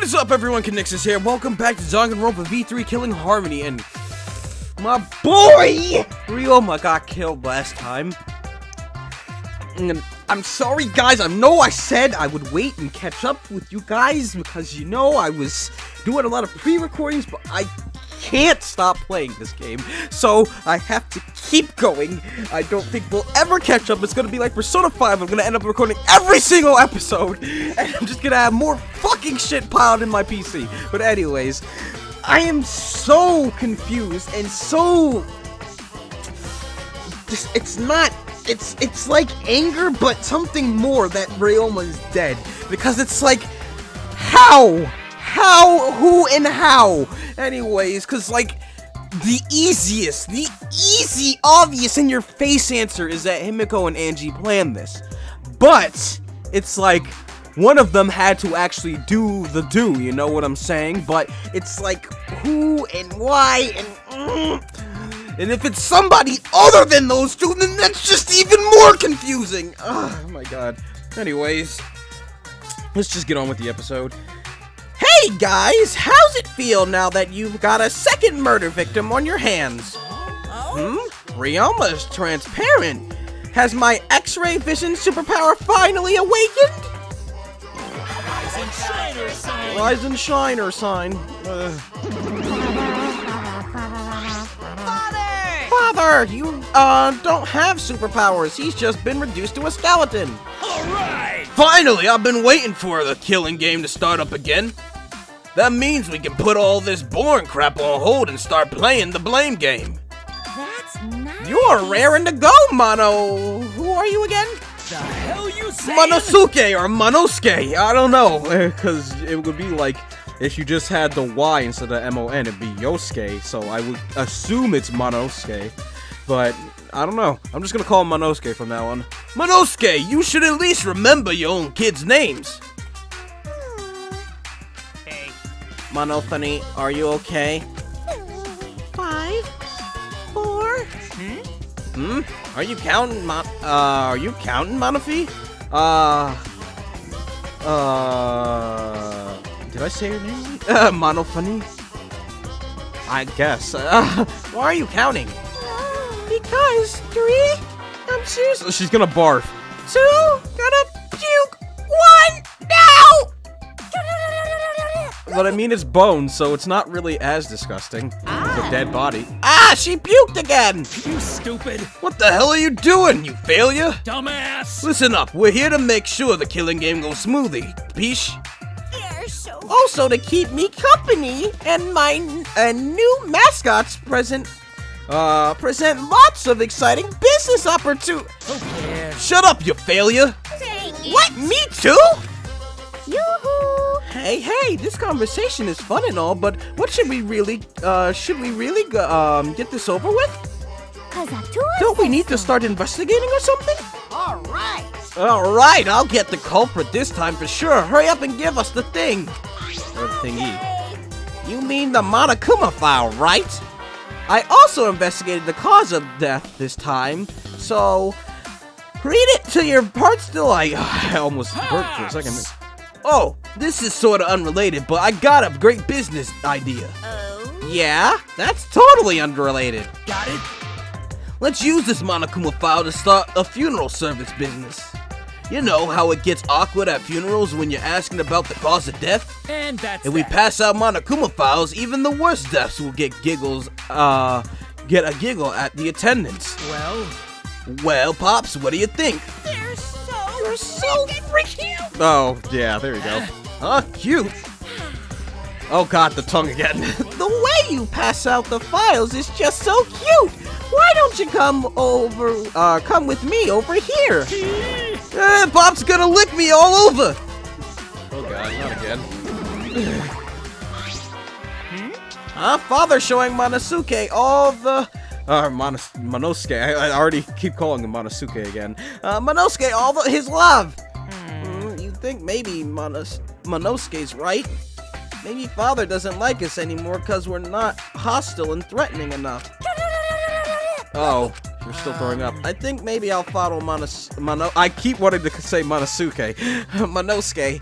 What is up, everyone? Conixis here. Welcome back to Danganronpa V3 Killing Harmony, and my boy Ryoma got killed last time. And I'm sorry, guys. I know I said I would wait and catch up with you guys because, you know, I was doing a lot of pre-recordings, but I can't stop playing this game, so I have to keep going. I don't think we'll ever catch up. It's gonna be like Persona 5. I'm gonna end up recording every single episode, and I'm just gonna have more fucking shit piled in my PC. But anyways, I am so confused and so... It's like anger, but something more that Ryoma is dead. Because it's like, how? How? Who? And how? Anyways, because, like, the easy, obvious, in-your-face answer is that Himiko and Angie planned this. But, it's like, one of them had to actually do the do, you know what I'm saying? But, it's like, who and why and if it's somebody other than those two, then that's just even more confusing! Oh my god. Anyways, let's just get on with the episode. Hey guys, how's it feel now that you've got a second murder victim on your hands? Ryoma's transparent. Has my X-ray vision superpower finally awakened? Rise and shine, or sign. Rise and shine, or sign. Father, you don't have superpowers. He's just been reduced to a skeleton. All right. Finally, I've been waiting for the killing game to start up again. That means we can put all this boring crap on hold and start playing the blame game. That's nice. You're raring to go, Mono. Who are you again? The hell you saying? Monosuke or Monosuke. I don't know, because it would be like if you just had the Y instead of M-O-N, it'd be Yosuke. So I would assume it's Monosuke, but I don't know. I'm just gonna call him Monosuke from now on. Monosuke, you should at least remember your own kids' names. Monothony, are you okay? 5, 4. Are you counting, Monofi? Did I say your name? Monophony? I guess. Why are you counting? Because 3. I'm serious. She's gonna barf. 2. Gonna puke. 1. No! But I mean, it's bones, so it's not really as disgusting. It's a dead body. Ah, she puked again! You stupid. What the hell are you doing, you failure? Dumbass. Listen up, we're here to make sure the killing game goes smoothly. Peace. You're so... Also to keep me company and my new mascots present lots of exciting business opportunities. Okay. Shut up, you failure! Dang it. What, me too? Yoo-hoo. Hey, this conversation is fun and all, but what should we really get this over with? Don't we need to start investigating or something? Alright, I'll get the culprit this time for sure. Hurry up and give us the thing. Or the thingy. You mean the Monokuma file, right? I also investigated the cause of death this time, so read it till your heart's still I almost burped for a second. Oh, this is sorta unrelated, but I got a great business idea. Oh? Yeah, that's totally unrelated. Got it? Let's use this Monokuma file to start a funeral service business. You know how it gets awkward at funerals when you're asking about the cause of death? And that's If we that. pass out Monokuma files, even the worst deaths will get a giggle at the attendance. Well, Pops, what do you think? You're so freaking... Oh, yeah, there you go. Huh? Cute. Oh god, the tongue again. The way you pass out the files is just so cute. Why don't you come with me over here? Bob's gonna lick me all over. Oh god, not again. Father showing Monosuke all the... Monosuke. I already keep calling him Monosuke again. Monosuke all his love. You think maybe Monosuke's right? Maybe Father doesn't like us anymore because we're not hostile and threatening enough. Oh, you're still throwing up. I think maybe I'll follow I keep wanting to say Monosuke. Monosuke.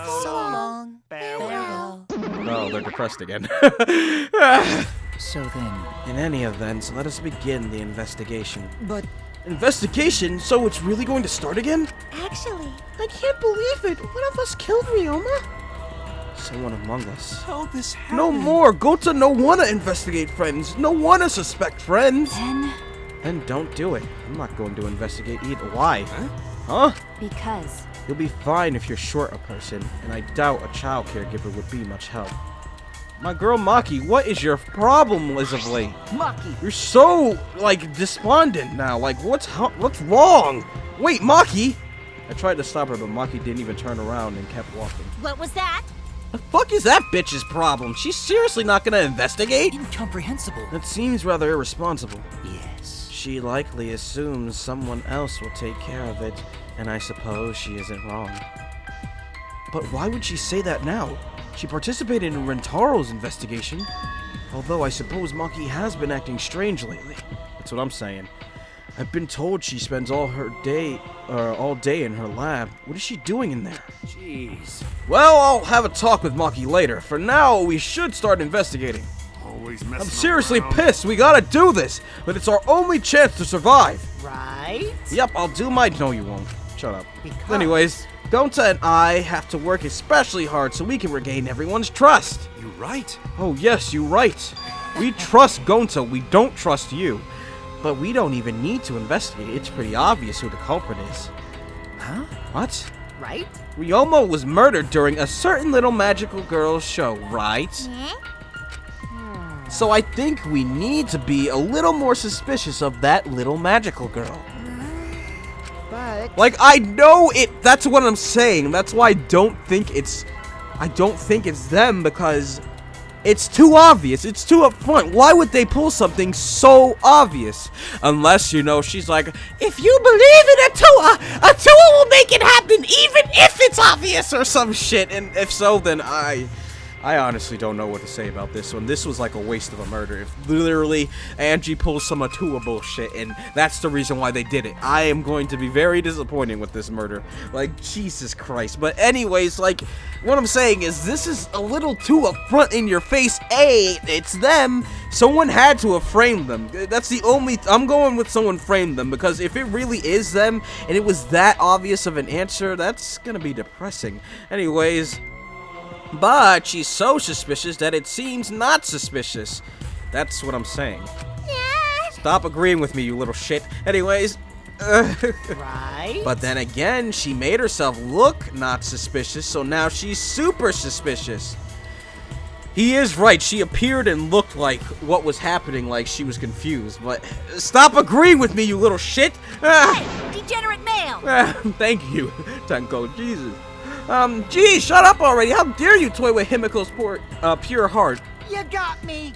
So long. Farewell. Oh, they're depressed again. So then, In any event, let us begin the investigation. but Investigation? So it's really going to start again? Actually, I can't believe it. One of us killed Ryoma. Someone among us. how this happened? No more. Gota no wanna investigate friends. No wanna suspect friends. Then don't do it. I'm not going to investigate either. Why? Huh? because You'll be fine if you're short a person, and I doubt a child caregiver would be much help. My girl Maki, what is your problem as of late? Maki. You're so, like, despondent now. Like, what's wrong? Wait, Maki! I tried to stop her, but Maki didn't even turn around and kept walking. what was that? The fuck is that bitch's problem? She's seriously not gonna investigate? Incomprehensible. That seems rather irresponsible. Yes. She likely assumes someone else will take care of it, and I suppose she isn't wrong. But why would she say that now? She participated in Rentaro's investigation. Although I suppose Maki has been acting strange lately. That's what I'm saying. I've been told she spends all day in her lab. What is she doing in there? Jeez. Well, I'll have a talk with Maki later. For now, we should start investigating. Always I'm messing seriously around. pissed. We gotta do this. But it's our only chance to survive. Right? Yep, I'll do my... No, you won't. Shut up. Because- Anyways, Gonta and I have to work especially hard so we can regain everyone's trust. You right. Oh, yes, you're right. We trust Gonta, we don't trust you. But we don't even need to investigate. It's pretty obvious who the culprit is. Huh? What? Right? Ryomo was murdered during a certain little magical girl's show, right? So I think we need to be a little more suspicious of that little magical girl. But Like, I know it, that's what I'm saying. That's why I don't think it's them, because it's too obvious. It's too upfront. Why would they pull something so obvious? Unless, you know, she's like, if you believe in a Tua will make it happen even if it's obvious or some shit. And if so, then I honestly don't know what to say about this one. This was like a waste of a murder. If literally Angie pulls some Atua bullshit, and that's the reason why they did it. I am going to be very disappointed with this murder. Like, Jesus Christ. But anyways, like, what I'm saying is this is a little too upfront in your face. A, it's them. Someone had to have framed them. That's the only... I'm going with someone framed them, because if it really is them, and it was that obvious of an answer, that's gonna be depressing. Anyways... But she's so suspicious that it seems not suspicious. That's what I'm saying. Stop agreeing with me, you little shit. Anyways, right? but then again, she made herself look not suspicious, so now she's super suspicious. He is right, she appeared and looked like what was happening, like she was confused, but stop agreeing with me, you little shit! Hey, degenerate male! Thank you, Tenko, Jesus. Geez, shut up already. How dare you toy with Himiko's pure heart? You got me.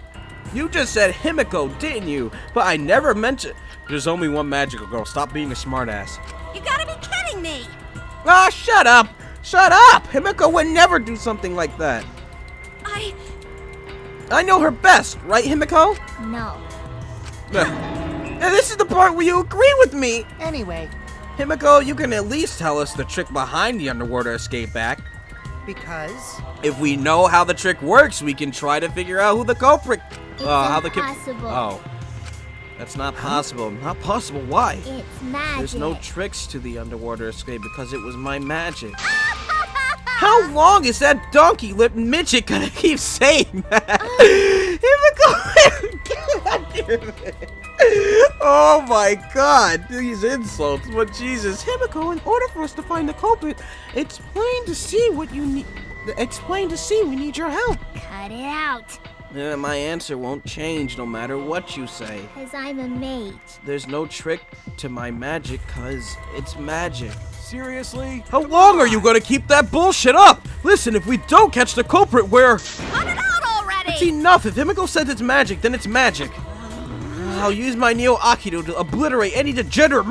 You just said Himiko, didn't you? But I never mentioned... There's only one magical girl. Stop being a smartass. You gotta be kidding me! Ah, shut up! Shut up! Himiko would never do something like that. I know her best, right, Himiko? No. And this is the part where you agree with me. Anyway, Himiko, you can at least tell us the trick behind the underwater escape act. because If we know how the trick works, we can try to figure out who the culprit... It's impossible. impossible. Oh. That's not possible. Not possible. Why? It's magic. There's no tricks to the underwater escape because it was my magic. How long is that donkey-lipped midget gonna keep saying that? God damn it. Oh my god, these insults. But Jesus, Himiko, in order for us to find the culprit, it's plain to see what you need. It's plain to see we need your help. Cut it out. My answer won't change no matter what you say. Cause I'm a mage. There's no trick to my magic, cause it's magic. Seriously? How long are you gonna keep that bullshit up? Listen, if we don't catch the culprit, we're... Cut it out already! It's enough. If Himiko says it's magic, then it's magic. I'll use my Neo Akido to obliterate any degenerate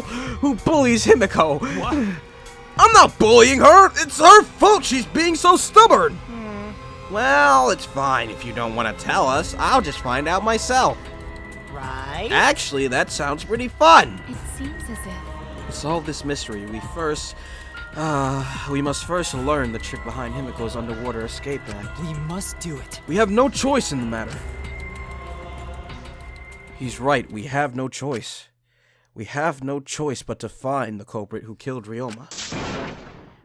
who bullies Himiko. What? I'm not bullying her. It's her fault she's being so stubborn. Well, it's fine if you don't want to tell us. I'll just find out myself. right? Actually, that sounds pretty fun. It seems as if To solve this mystery, we first We must first learn the trick behind Himiko's underwater escape act. We must do it. We have no choice in the matter. He's right, we have no choice. We have no choice but to find the culprit who killed Ryoma.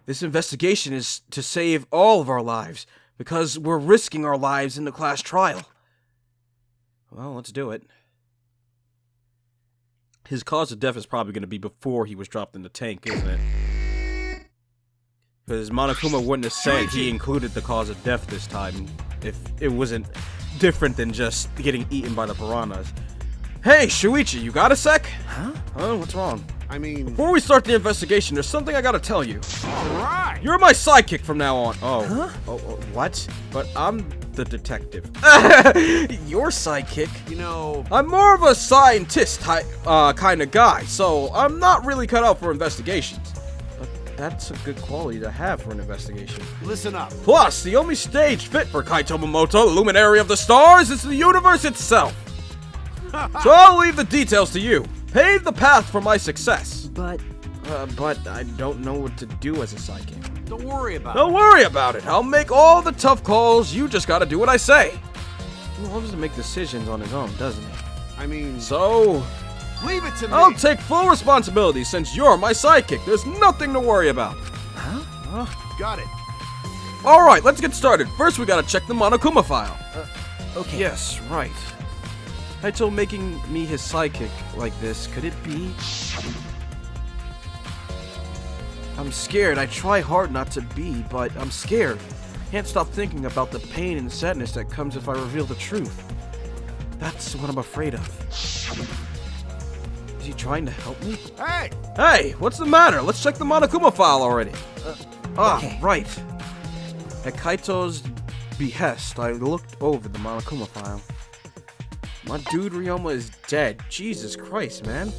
This investigation is to save all of our lives, because we're risking our lives in the class trial. Well, let's do it. His cause of death is probably going to be before he was dropped in the tank, isn't it? Because Monokuma wouldn't have said he included the cause of death this time if it wasn't different than just getting eaten by the piranhas. Hey, Shuichi, you got a sec? Huh? What's wrong? I mean... Before we start the investigation, there's something I gotta tell you. Alright! You're my sidekick from now on. Oh. Huh? Oh, what? But I'm the detective. Your sidekick? You know... I'm more of a scientist type, kind of guy, so I'm not really cut out for investigations. But that's a good quality to have for an investigation. Listen up. Plus, the only stage fit for Kaito Momoto, the luminary of the stars, is the universe itself. So I'll leave the details to you. Pave the path for my success. But I don't know what to do as a sidekick. Don't worry about Don't worry about it. I'll make all the tough calls. You just gotta do what I say. He loves to make decisions on his own, doesn't he? I mean... So, leave it to me! I'll take full responsibility since you're my sidekick. There's nothing to worry about. Got it. Alright, let's get started. First, we gotta check the Monokuma file. okay. Yes, right. Kaito making me his sidekick like this, could it be? I'm scared. I try hard not to be, but I'm scared. Can't stop thinking about the pain and sadness that comes if I reveal the truth. That's what I'm afraid of. Is he trying to help me? Hey! Hey, what's the matter? Let's check the Monokuma file already. Okay. Right. At Kaito's behest, I looked over the Monokuma file. My dude Ryoma is dead. Jesus Christ, man.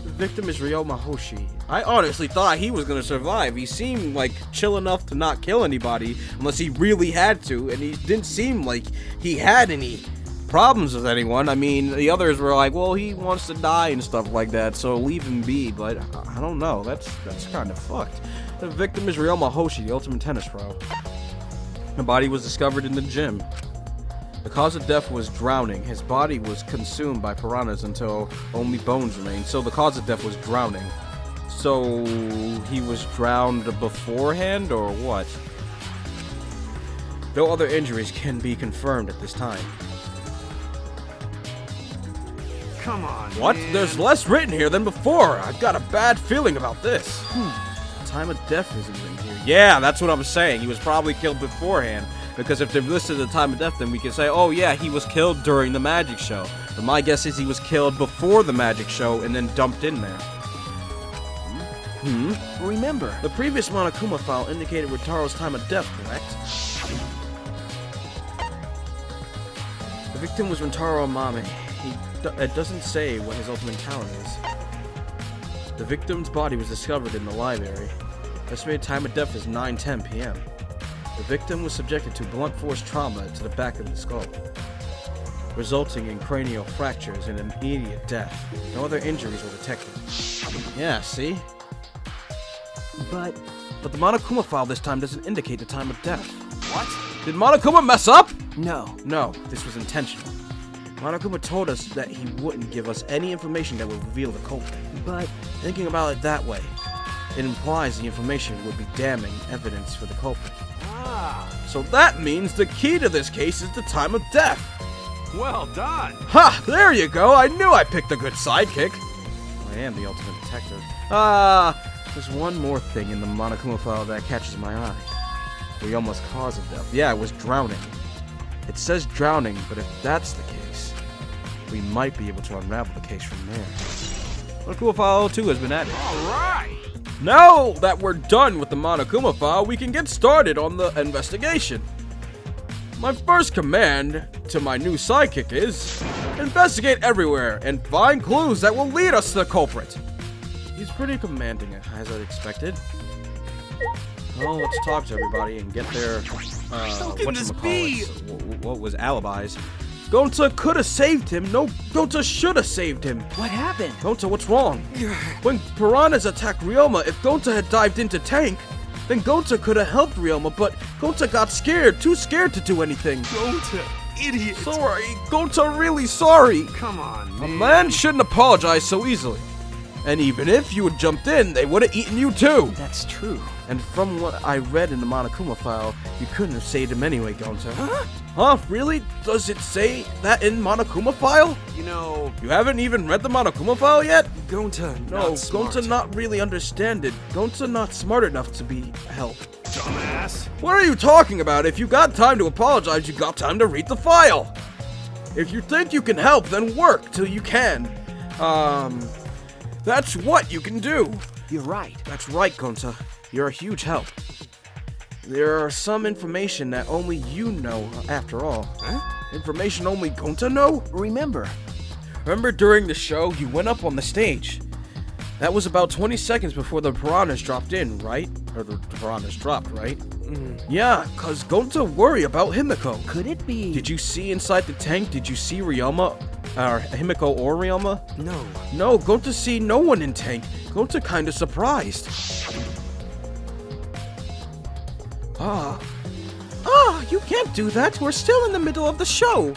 The victim is Ryoma Hoshi. I honestly thought he was gonna survive. He seemed like chill enough to not kill anybody unless he really had to, and he didn't seem like he had any problems with anyone. I mean, the others were like, well, he wants to die and stuff like that, so leave him be, but I don't know. That's kind of fucked. The victim is Ryoma Hoshi, the ultimate tennis pro. The body was discovered in the gym. The cause of death was drowning. His body was consumed by piranhas until only bones remained. So the cause of death was drowning. So he was drowned beforehand, or what? No other injuries can be confirmed at this time. Come on, What? man. There's less written here than before. I've got a bad feeling about this. The time of death isn't in here. Yeah, that's what I'm saying. He was probably killed beforehand. Because if they've listed the time of death, then we can say, oh yeah, he was killed during the magic show. But my guess is he was killed before the magic show and then dumped in there. Remember, The previous Monokuma file indicated Ritaro's time of death, correct? The victim was Rintaro Amame. It doesn't say what his ultimate talent is. The victim's body was discovered in the library. Estimated time of death is 9:10 p.m. The victim was subjected to blunt force trauma to the back of the skull, resulting in cranial fractures and immediate death. No other injuries were detected. Yeah, see? but But the Monokuma file this time doesn't indicate the time of death. What? Did Monokuma mess up? no. No, this was intentional. Monokuma told us that he wouldn't give us any information that would reveal the culprit. But Thinking about it that way, it implies the information would be damning evidence for the culprit. Ah, So that means the key to this case is the time of death. well done. Ha! There you go! I knew I picked a good sidekick. I am the ultimate detective. There's one more thing in the Monokuma file that catches my eye. Ryoma's cause of death. Yeah, it was drowning. It says drowning, but if that's the case, we might be able to unravel the case from there. Monokuma file 2 has been added. Alright. Now that we're done with the Monokuma file, we can get started on the investigation. My first command to my new sidekick is investigate everywhere and find clues that will lead us to the culprit. He's pretty commanding, as I expected. Well, let's talk to everybody and get their can this be? what was alibis. Gonta could have saved him. No, Gonta should have saved him. what happened? Gonta, what's wrong? When piranhas attacked Ryoma, if Gonta had dived into tank, then Gonta could have helped Ryoma, but Gonta got scared, too scared to do anything. Gonta, idiot. Sorry, Gonta, really sorry. Come on, A man. man shouldn't apologize so easily. And even if you had jumped in, they would have eaten you too. That's true. And from what I read in the Monokuma file, you couldn't have saved him anyway, Gonta. Huh? Really? Does it say that in Monokuma file? You know, You haven't even read the Monokuma file yet? Gonta, No, not smart. Gonta not really understand it. Gonta not smart enough to be helped. Dumbass. What are you talking about? If you got time to apologize, you got time to read the file. If you think you can help, then work till you can. That's what you can do. You're right. That's right, Gonta. You're a huge help. There are some information that only you know, after all. Huh? Information only Gonta know? Remember, During the show, you went up on the stage. That was about 20 seconds before the piranhas dropped in, right? Or the piranhas dropped, right? Yeah, cause Gonta worry about Himiko. could it be? Did you see inside the tank? Did you see Ryoma? Or Himiko or Ryoma? No. No, Gonta see no one in tank. Gonta kinda surprised. You can't do that. We're still in the middle of the show.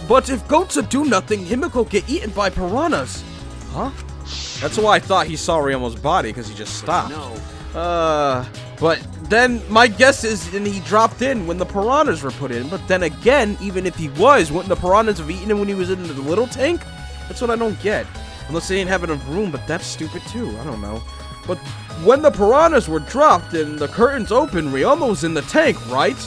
But if Gonta do nothing, Himiko get eaten by piranhas. Huh? That's why I thought he saw Ryomo's body, because he just stopped. No. But then my guess is then he dropped in when the piranhas were put in. But then again, even if he was, wouldn't the piranhas have eaten him when he was in the little tank? That's what I don't get. Unless they didn't have enough room, but that's stupid too. I don't know. But when the piranhas were dropped and the curtains opened, Ryoma was in the tank, right?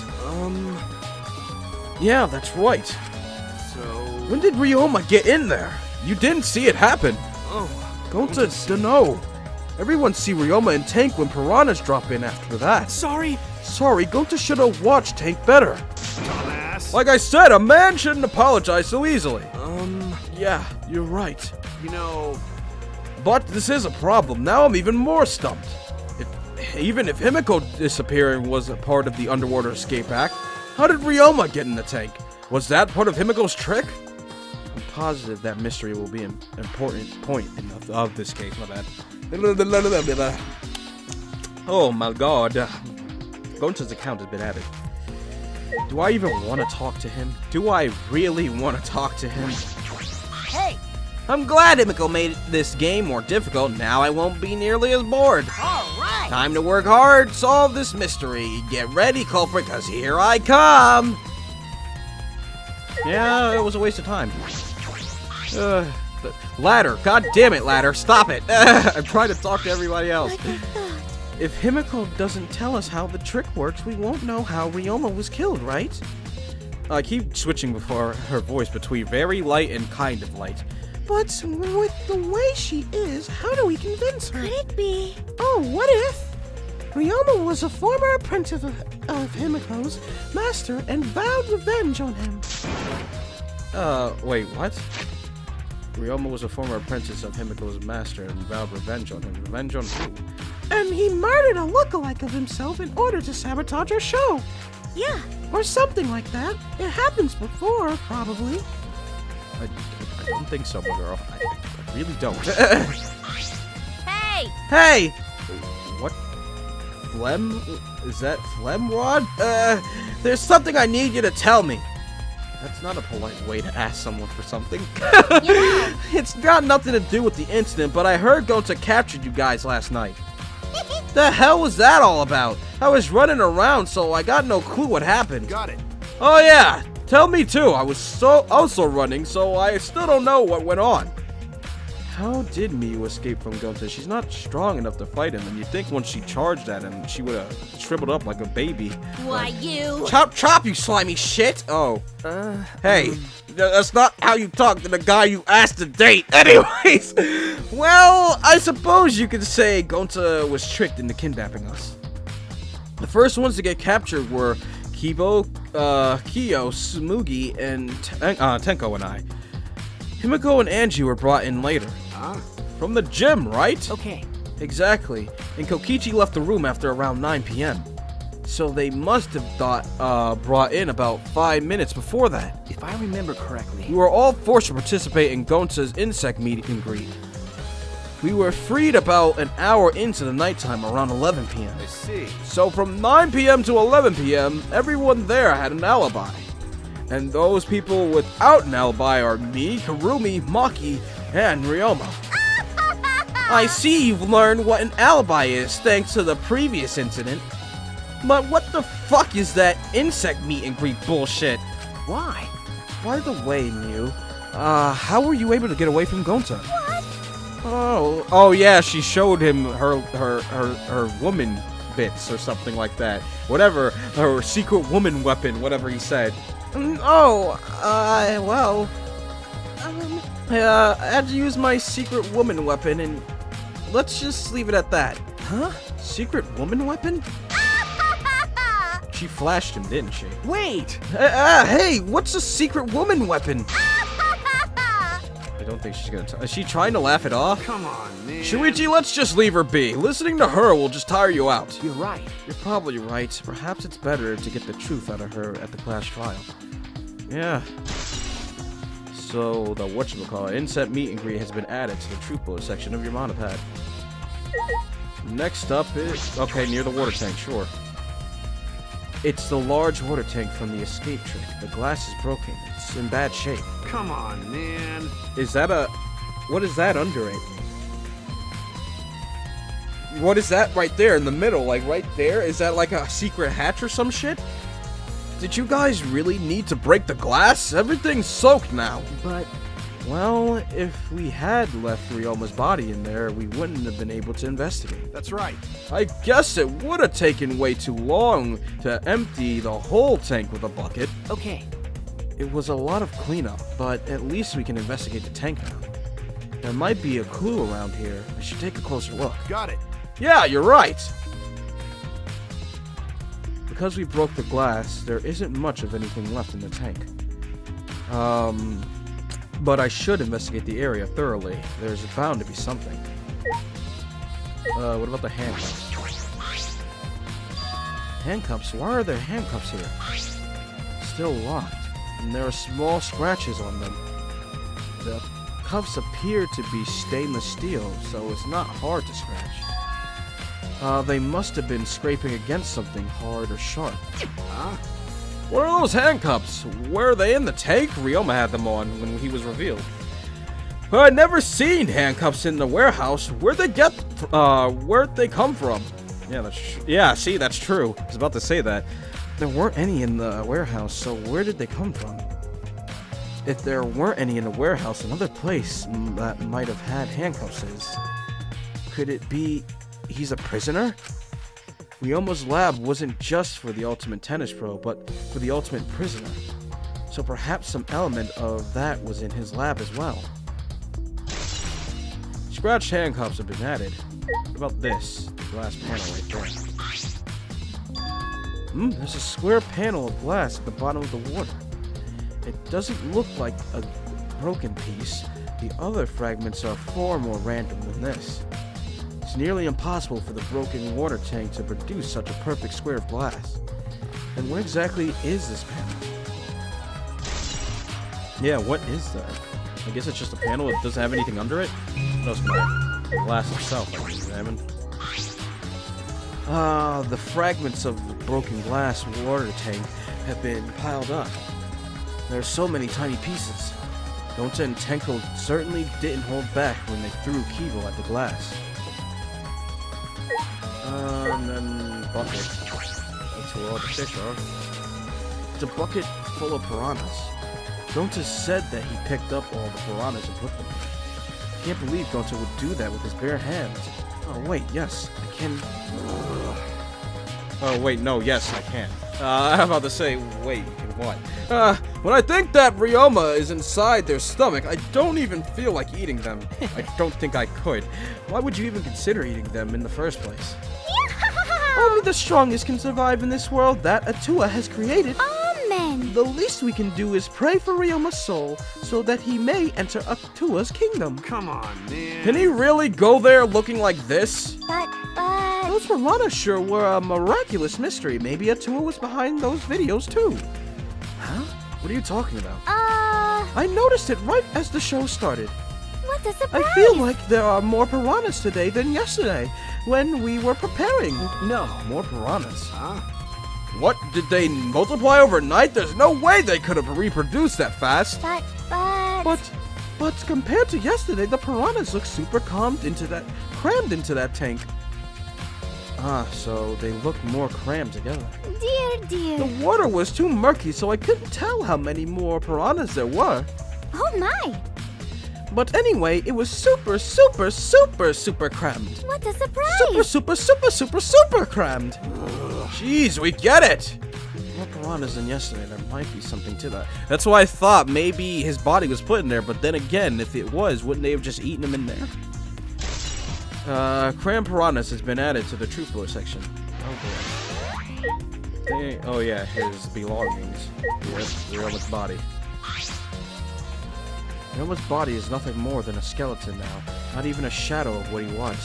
Yeah, that's right. So. When did Ryoma get in there? You didn't see it happen. Oh. Gonta dunno. Everyone see Ryoma in tank when piranhas drop in after that. Sorry. Sorry, Gonta should have watched tank better. Dumbass. Like I said, a man shouldn't apologize so easily. Yeah, you're right. You know. But this is a problem. Now I'm even more stumped. Even if Himiko disappearing was a part of the underwater escape act, how did Ryoma get in the tank? Was that part of Himiko's trick? I'm positive that mystery will be an important point of this case, my bad. Oh my god. Gonta's account has been added. Do I even want to talk to him? Do I really want to talk to him? Hey! I'm glad Himiko made this game more difficult. Now I won't be nearly as bored. All right! Time to work hard, solve this mystery. Get ready, culprit, because here I come. Yeah, it was a waste of time. Ladder, god damn it, Ladder, stop it. I'm trying to talk to everybody else. Like I thought. If Himiko doesn't tell us how the trick works, we won't know how Ryoma was killed, right? I keep switching before her voice between very light and kind of light. But with the way she is, how do we convince her? Could it be? Oh, what if Ryoma was a former apprentice of Himiko's master and vowed revenge on him? Wait, what? Ryoma was a former apprentice of Himiko's master and vowed revenge on him. Revenge on who? And he murdered a lookalike of himself in order to sabotage our show. Yeah. Or something like that. It happens before, probably. I don't think so, my girl. I really don't. Hey! Hey! What? Phlegm? Is that phlegm, Rod? There's something I need you to tell me. That's not a polite way to ask someone for something. Yeah. It's got nothing to do with the incident, but I heard Gonta captured you guys last night. The hell was that all about? I was running around, so I got no clue what happened. Got it. Oh yeah, tell me too. I was also running, so I still don't know what went on. How did Miyu escape from Gonta? She's not strong enough to fight him, and you'd think once she charged at him, she would have shriveled up like a baby. Why, you? Chop, chop, you slimy shit! Oh. Hey, that's not how you talk to the guy you asked to date. Anyways, well, I suppose you could say Gonta was tricked into kidnapping us. The first ones to get captured were Kibo, Kiyo, Sumugi, and Tenko and I. Himiko and Angie were brought in later. From the gym, right? Okay. Exactly. And Kokichi left the room after around 9 p.m. So they must have brought in about 5 minutes before that. If I remember correctly. We were all forced to participate in Gonta's insect meet and greet. We were freed about an hour into the nighttime, around 11 p.m. I see. So from 9 p.m. to 11 p.m., everyone there had an alibi. And those people without an alibi are me, Harumi, Maki, and Ryoma. I see you've learned what an alibi is thanks to the previous incident. But what the fuck is that insect meet and greet bullshit? Why? By the way, Mew, how were you able to get away from Gonta? What? Oh yeah, she showed him her woman bits or something like that. Whatever, her secret woman weapon, whatever he said. Well, I had to use my secret woman weapon, and let's just leave it at that. Huh? Secret woman weapon? She flashed him, didn't she? Wait! Hey, what's a secret woman weapon? I don't think she's gonna. Is she trying to laugh it off? Come on, man. Shuichi, let's just leave her be. Listening to her will just tire you out. You're right. You're probably right. Perhaps it's better to get the truth out of her at the class trial. Yeah. So, the whatchamacallit, inset meet and greet has been added to the truth bullet section of your monopad. Next up is... Okay, near the water tank, sure. It's the large water tank from the escape trick. The glass is broken. It's in bad shape. Come on, man. Is that a... What is that under it? What is that right there in the middle? Like, right there? Is that like a secret hatch or some shit? Did you guys really need to break the glass? Everything's soaked now. But... Well, if we had left Ryoma's body in there, we wouldn't have been able to investigate. That's right. I guess it would have taken way too long to empty the whole tank with a bucket. okay. It was a lot of cleanup, but at least we can investigate the tank now. There might be a clue around here. I should take a closer look. Got it. Yeah, you're right! Because we broke the glass, there isn't much of anything left in the tank. But I should investigate the area thoroughly. There's bound to be something. What about the handcuffs? Handcuffs? Why are there handcuffs here? Still locked, and there are small scratches on them. The cuffs appear to be stainless steel, so it's not hard to scratch. They must have been scraping against something hard or sharp. Huh? What are those handcuffs? Were they in the tank? Ryoma had them on when he was revealed. But I'd never seen handcuffs in the warehouse. Where'd they come from? Yeah, see, that's true. I was about to say that. There weren't any in the warehouse, so where did they come from? If there weren't any in the warehouse, another place that might have had handcuffs is. Could it be he's a prisoner? Ryoma's lab wasn't just for the Ultimate Tennis Pro, but for the Ultimate Prisoner. So perhaps some element of that was in his lab as well. Scratched handcuffs have been added. What about this? The glass panel right there. There's a square panel of glass at the bottom of the water. It doesn't look like a broken piece. The other fragments are far more random than this. It's nearly impossible for the broken water tank to produce such a perfect square of glass. And what exactly is this panel? Yeah, what is that? I guess it's just a panel. It doesn't have anything under it. What else can the glass itself I can examine? The fragments of the broken glass water tank have been piled up. There are so many tiny pieces. Gonta and Tenko certainly didn't hold back when they threw Kivo at the glass. And then bucket. That's where all the fish are. It's a bucket full of piranhas. Gonta said that he picked up all the piranhas and put them there. Can't believe Gonta would do that with his bare hands. Oh wait, yes, I can. Oh wait, no, yes, I can. I'm about to say, wait, what? When I think that Ryoma is inside their stomach, I don't even feel like eating them. I don't think I could. Why would you even consider eating them in the first place? Only the strongest can survive in this world that Atua has created. Amen. The least we can do is pray for Ryoma's soul so that he may enter Atua's kingdom. Come on, man. Can he really go there looking like this? But... Those piranhas sure were a miraculous mystery. Maybe Atua was behind those videos too. Huh? What are you talking about? I noticed it right as the show started. What a surprise! I feel like there are more piranhas today than yesterday when we were preparing. No, more piranhas. Huh? What? Did they multiply overnight? There's no way they could have reproduced that fast. But compared to yesterday, the piranhas look super crammed into that tank. So they look more crammed together. Dear. The water was too murky, so I couldn't tell how many more piranhas there were. Oh my! But anyway, it was super crammed. What a surprise! Super crammed. Jeez, we get it. More piranhas than yesterday. There might be something to that. That's why I thought maybe his body was put in there. But then again, if it was, wouldn't they have just eaten him in there? Cram piranhas has been added to the truth floor section. Oh boy. Oh yeah, his belongings. Yes, Ryoma's body. Ryoma's body is nothing more than a skeleton now. Not even a shadow of what he was.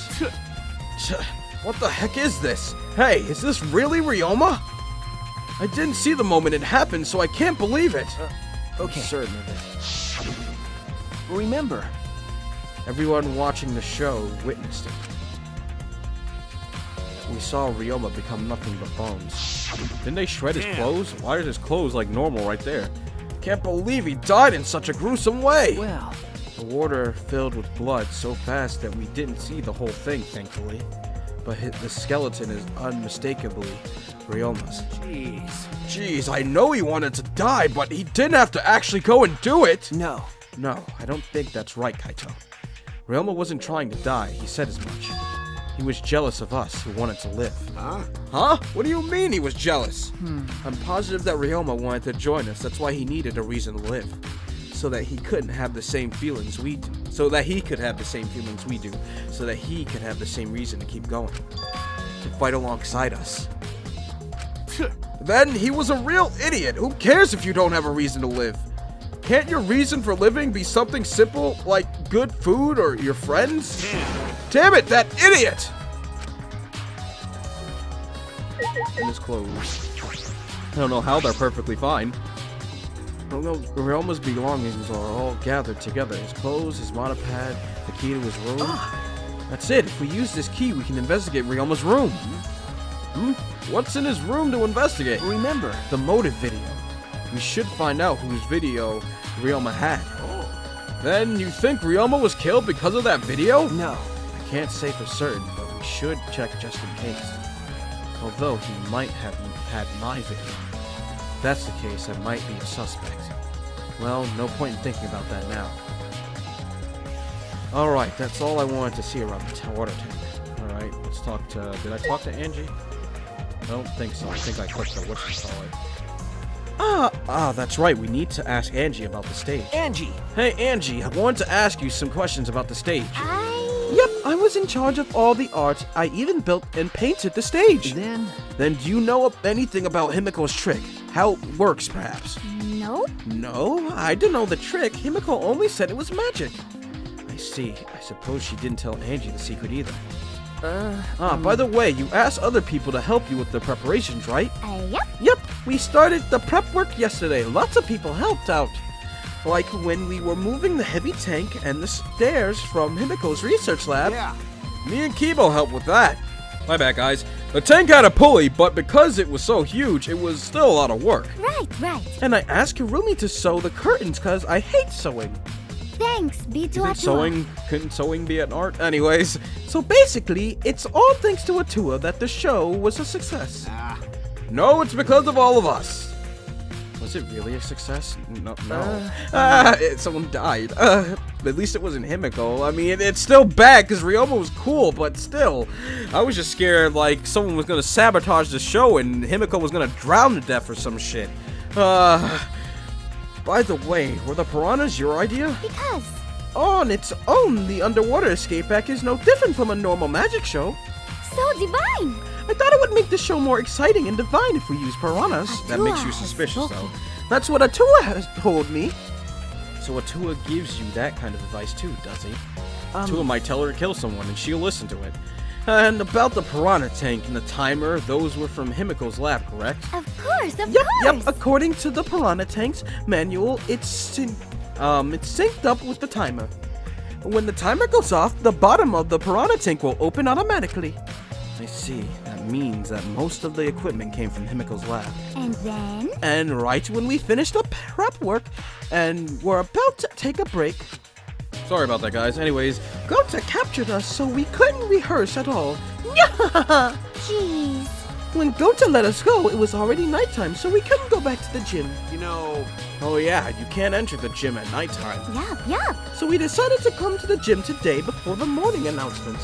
What the heck is this? Hey, is this really Ryoma? I didn't see the moment it happened, so I can't believe it. Okay. I'm certain of it. Remember. Everyone watching the show witnessed it. We saw Ryoma become nothing but bones. Didn't they shred his clothes? Why are his clothes like normal right there? Can't believe he died in such a gruesome way! Well, The water filled with blood so fast that we didn't see the whole thing, thankfully. But the skeleton is unmistakably Ryoma's. Jeez, I know he wanted to die, but he didn't have to actually go and do it! no. No, I don't think that's right, Kaito. Ryoma wasn't trying to die, he said as much. He was jealous of us who wanted to live. Huh? What do you mean he was jealous? I'm positive that Ryoma wanted to join us, that's why he needed a reason to live. So that he couldn't have the same feelings we do. So that he could have the same feelings we do. So that he could have the same reason to keep going. To fight alongside us. Then he was a real idiot. Who cares if you don't have a reason to live? Can't your reason for living be something simple like good food or your friends? Damn it, that idiot! And his clothes. I don't know how they're perfectly fine. I don't know, Ryoma's belongings are all gathered together. His clothes, his monopad, the key to his room. That's it. If we use this key, we can investigate Ryoma's room. What's in his room to investigate? Remember. The motive video. We should find out whose video Ryoma had. Then you think Ryoma was killed because of that video? No. I can't say for certain, but we should check just in case. Although he might have had my video. If that's the case, I might be a suspect. Well, no point in thinking about that now. Alright, that's all I wanted to see around the water tank. Alright, let's talk to... Did I talk to Angie? I don't think so. I think I clicked the whatchamacallit. That's right. We need to ask Angie about the stage. Angie! Hey, Angie, I wanted to ask you some questions about the stage. I... Yep, I was in charge of all the art. I even built and painted the stage. Then do you know anything about Himiko's trick? How it works, perhaps? Nope. No, I didn't know the trick. Himiko only said it was magic. I see. I suppose she didn't tell Angie the secret either. By the way, you asked other people to help you with the preparations, right? Yep. Yep, we started the prep work yesterday. Lots of people helped out. Like when we were moving the heavy tank and the stairs from Himiko's research lab. Yeah. Me and Kibo helped with that. My bad, guys. The tank had a pulley, but because it was so huge, it was still a lot of work. Right. And I asked Kurumi to sew the curtains because I hate sewing. Thanks, B2 Couldn't sewing be an art? Anyways, so basically, it's all thanks to Atua that the show was a success. No, it's because of all of us. Was it really a success? No. Someone died. At least it wasn't Himiko. I mean, it's still bad because Ryoma was cool, but still. I was just scared like someone was gonna sabotage the show and Himiko was gonna drown to death or some shit. By the way, were the piranhas your idea? Because... On its own, the underwater escape pack is no different from a normal magic show. So divine! I thought it would make the show more exciting and divine if we use piranhas. That Atua makes you has suspicious, spoken. though. That's what Atua has told me. So Atua gives you that kind of advice too, does he? Atua might tell her to kill someone and she'll listen to it. And about the piranha tank and the timer, those were from Himiko's lab, correct? Of course, of Yep. course! According to the piranha tank's manual, it's synced up with the timer. When the timer goes off, the bottom of the piranha tank will open automatically. I see. That means that most of the equipment came from Himiko's lab. And then? And right when we finished the prep work and were about to take a break. Sorry about that, guys. Anyways, Gota captured us, so we couldn't rehearse at all. Jeez. When Gota let us go, it was already nighttime, so we couldn't go back to the gym. You know... Oh yeah, you can't enter the gym at nighttime. Yup. So we decided to come to the gym today before the morning announcement.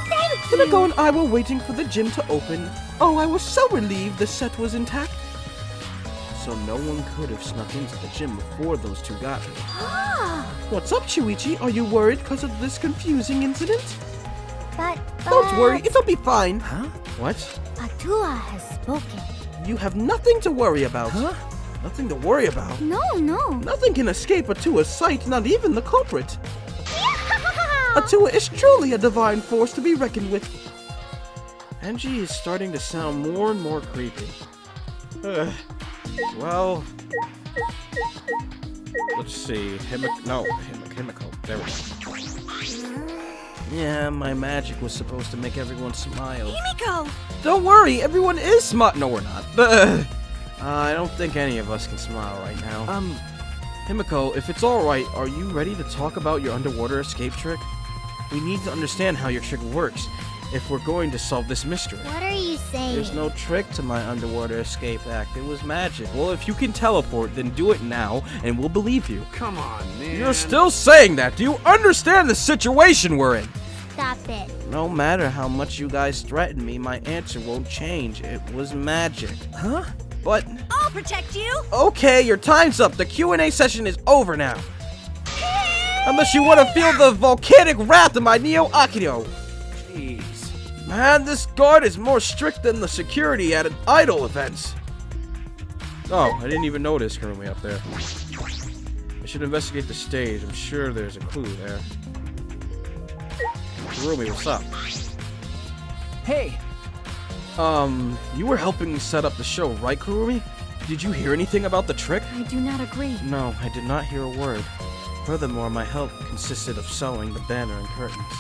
Thank Himiko and I were waiting for the gym to open. Oh, I was so relieved the set was intact. So no one could have snuck into the gym before those two got here. What's up, Shuichi? Are you worried because of this confusing incident? But... Don't worry, it'll be fine. Huh? What? Patua has spoken. You have nothing to worry about. Huh? Nothing to worry about. No. Nothing can escape Atua's sight, not even the culprit. Atua is truly a divine force to be reckoned with. Angie is starting to sound more and more creepy. Well... Let's see. Himiko. There we go. Yeah, my magic was supposed to make everyone smile. Himiko! Don't worry, everyone is smart. No, we're not. I don't think any of us can smile right now. Himiko, if it's alright, are you ready to talk about your underwater escape trick? We need to understand how your trick works if we're going to solve this mystery. What are you saying? There's no trick to my underwater escape act. It was magic. Well, if you can teleport, then do it now, and we'll believe you. Come on, man. You're still saying that. Do you understand the situation we're in? Stop it. No matter how much you guys threaten me, my answer won't change. It was magic. Huh? But... I'll protect you. Okay, your time's up. The Q&A session is over now. Unless you want to feel the volcanic wrath of my Neo Akito. Jeez. Man, this guard is more strict than the security at an idol events. Oh, I didn't even notice Kurumi up there. I should investigate the stage. I'm sure there's a clue there. Kurumi, what's up? Hey. You were helping set up the show, right, Kurumi? Did you hear anything about the trick? I do not agree. No, I did not hear a word. Furthermore, my help consisted of sewing the banner and curtains,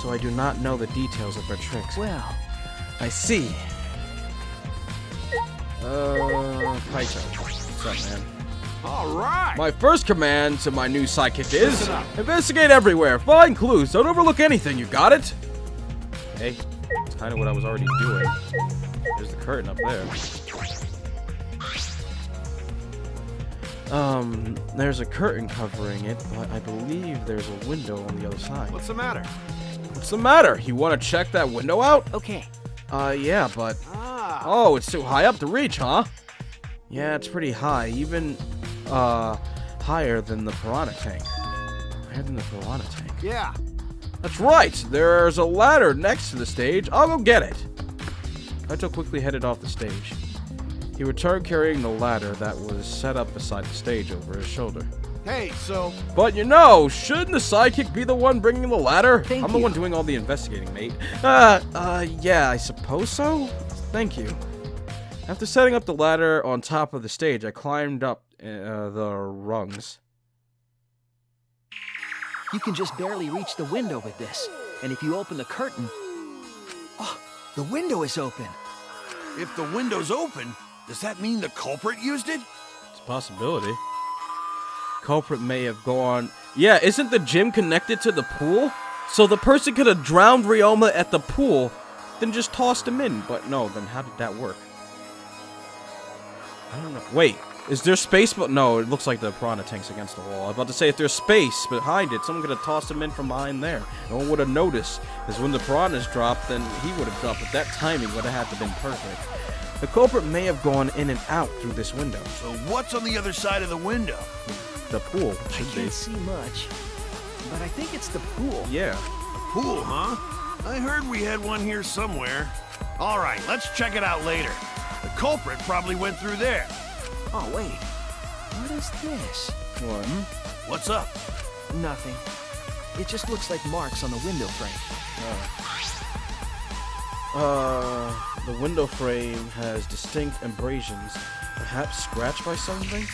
so I do not know the details of her tricks. Well, I see. Kaito. What's up, man? All right. My first command to my new sidekick is Listen up. investigate everywhere, find clues, don't overlook anything, you got it? Okay, that's kind of what I was already doing. There's the curtain up there. There's a curtain covering it, but I believe there's a window on the other side. What's the matter? What's the matter? You want to check that window out? okay. Yeah, but... Ah. Oh, it's too high up to reach, huh? Yeah, it's pretty high, even, higher than the piranha tank. Higher than the piranha tank. Yeah. That's right! There's a ladder next to the stage. I'll go get it. Kaito quickly headed off the stage. He returned carrying the ladder that was set up beside the stage over his shoulder. Hey, so... But you know, shouldn't the sidekick be the one bringing the ladder? Thank I'm the you. one doing all the investigating, mate. Yeah, I suppose so? Thank you. After setting up the ladder on top of the stage, I climbed up the rungs. You can just barely reach the window with this. And if you open the curtain... Oh, the window is open. If the window's open, does that mean the culprit used it? It's a possibility. Culprit may have gone... Yeah, isn't the gym connected to the pool? So the person could have drowned Ryoma at the pool, then just tossed him in. But no, then how did that work? I don't know. Wait, is there space? But no, it looks like the piranha tank's against the wall. I was about to say, if there's space behind it, someone could have tossed him in from behind there. No one would have noticed. Because when the piranhas dropped, then he would have dropped. But that timing would have had to have been perfect. The culprit may have gone in and out through this window. So what's on the other side of the window? The pool I should be. can't see much. But I think it's the pool. Yeah. Pool, huh? I heard we had one here somewhere. All right, let's check it out later. The culprit probably went through there. Oh, wait. What is this? What? What's up? Nothing. It just looks like marks on the window frame. The window frame has distinct abrasions, perhaps scratched by something?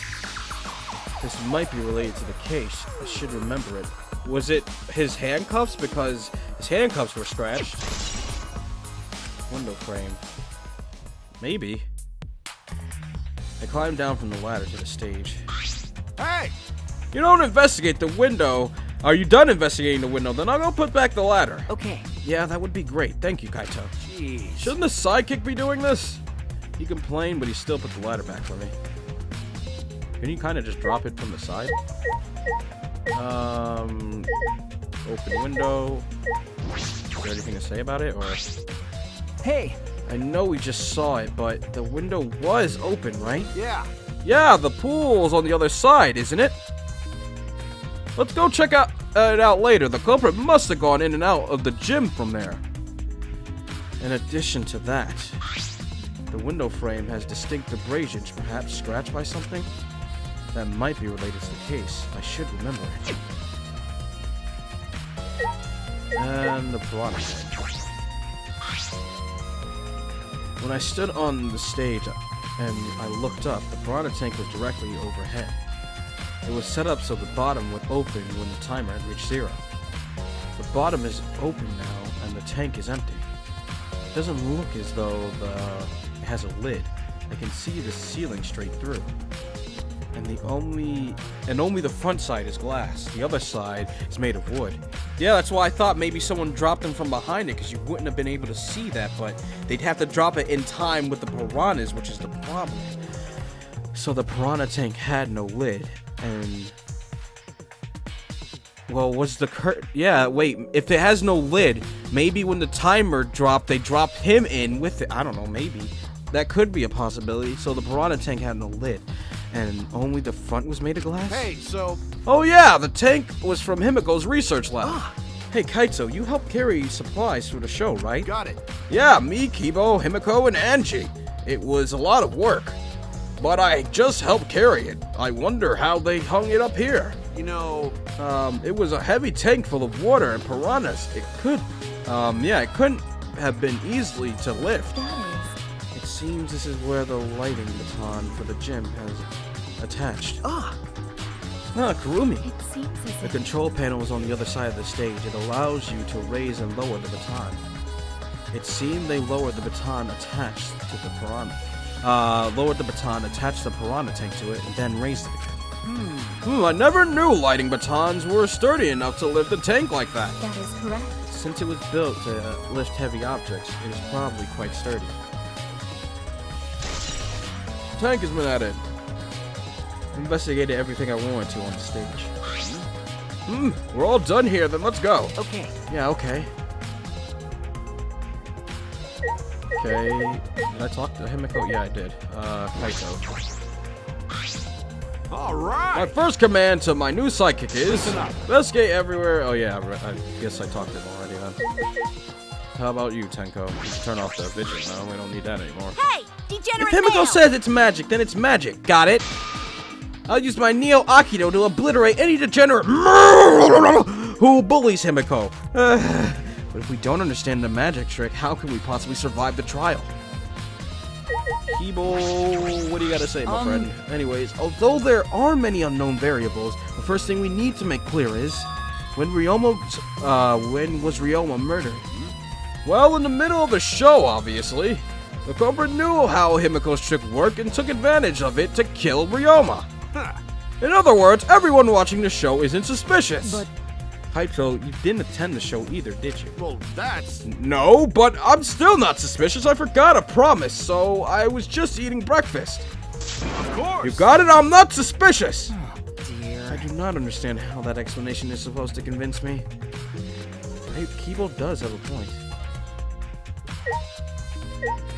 This might be related to the case. I should remember it. Was it his handcuffs? Because his handcuffs were scratched. Window frame. Maybe. I climbed down from the ladder to the stage. Hey! You don't investigate the window. Are you done investigating the window? Then I'll go put back the ladder. Okay. Yeah, that would be great. Thank you, Kaito. Jeez. Shouldn't the sidekick be doing this? He complained, but he still put the ladder back for me. Can you kind of just drop it from the side? Open window. Is there anything to say about it, or? Hey! I know we just saw it, but the window was open, right? Yeah. Yeah, the pool's on the other side, isn't it? Let's go check it out later. The culprit must have gone in and out of the gym from there. In addition to that, the window frame has distinct abrasions, perhaps scratched by something? That might be related to the case. I should remember it. And the piranha tank. When I stood on the stage and I looked up, the piranha tank was directly overhead. It was set up so the bottom would open when the timer had reached 0. The bottom is open now and the tank is empty. It doesn't look as though it has a lid. I can see the ceiling straight through. And only the front side is glass. The other side is made of wood. Yeah, that's why I thought maybe someone dropped them from behind it, because you wouldn't have been able to see that, but they'd have to drop it in time with the piranhas, which is the problem. So the piranha tank had no lid, and... Well, was the yeah, wait, if it has no lid, maybe when the timer dropped, they dropped him in with it. I don't know, maybe. That could be a possibility. So the piranha tank had no lid. And only the front was made of glass? Hey, so... Oh yeah, the tank was from Himiko's research lab. Hey Kaito, you helped carry supplies through the show, right? Got it. Yeah, me, Kibo, Himiko, and Angie. It was a lot of work. But I just helped carry it. I wonder how they hung it up here. You know... It was a heavy tank full of water and piranhas. It couldn't have been easily to lift. It seems this is where the lighting baton for the gym has attached. Kurumi. It seems as The if control panel is on the other side of the stage. It allows you to raise and lower the baton. It seemed they lowered the baton attached to the piranha. Lowered the baton, attached the piranha tank to it, and then raised it again. I never knew lighting batons were sturdy enough to lift a tank like that. that is correct. Since it was built to lift heavy objects, it is probably quite sturdy. The tank has been added. Investigated everything I wanted to on the stage. We're all done here, then let's go. Okay. Yeah, okay. Okay. Did I talk to Himiko? Yeah, I did. Kaito. All My right. first command to my new sidekick is investigate everywhere. Oh yeah, I guess I talked to him already then. How about you, Tenko? You can turn off the vision. No, we don't need that anymore. Hey, If degenerate Himiko male! says it's magic, then it's magic. Got it? I'll use my Neo Akido to obliterate any degenerate who bullies Himiko. But if we don't understand the magic trick, how can we possibly survive the trial? Kibo, what do you gotta say, my friend? Anyways, although there are many unknown variables, the first thing we need to make clear is when was Ryoma murdered? Well, in the middle of the show, obviously. The culprit knew how Himiko's trick worked and took advantage of it to kill Ryoma. In other words, everyone watching the show isn't suspicious. But... Kaito, you didn't attend the show either, did you? Well, that's... No, but I'm still not suspicious. I forgot a promise, so I was just eating breakfast. Of course. You got it? I'm not suspicious. Oh, dear. I do not understand how that explanation is supposed to convince me. Hey, Kibo does have a point.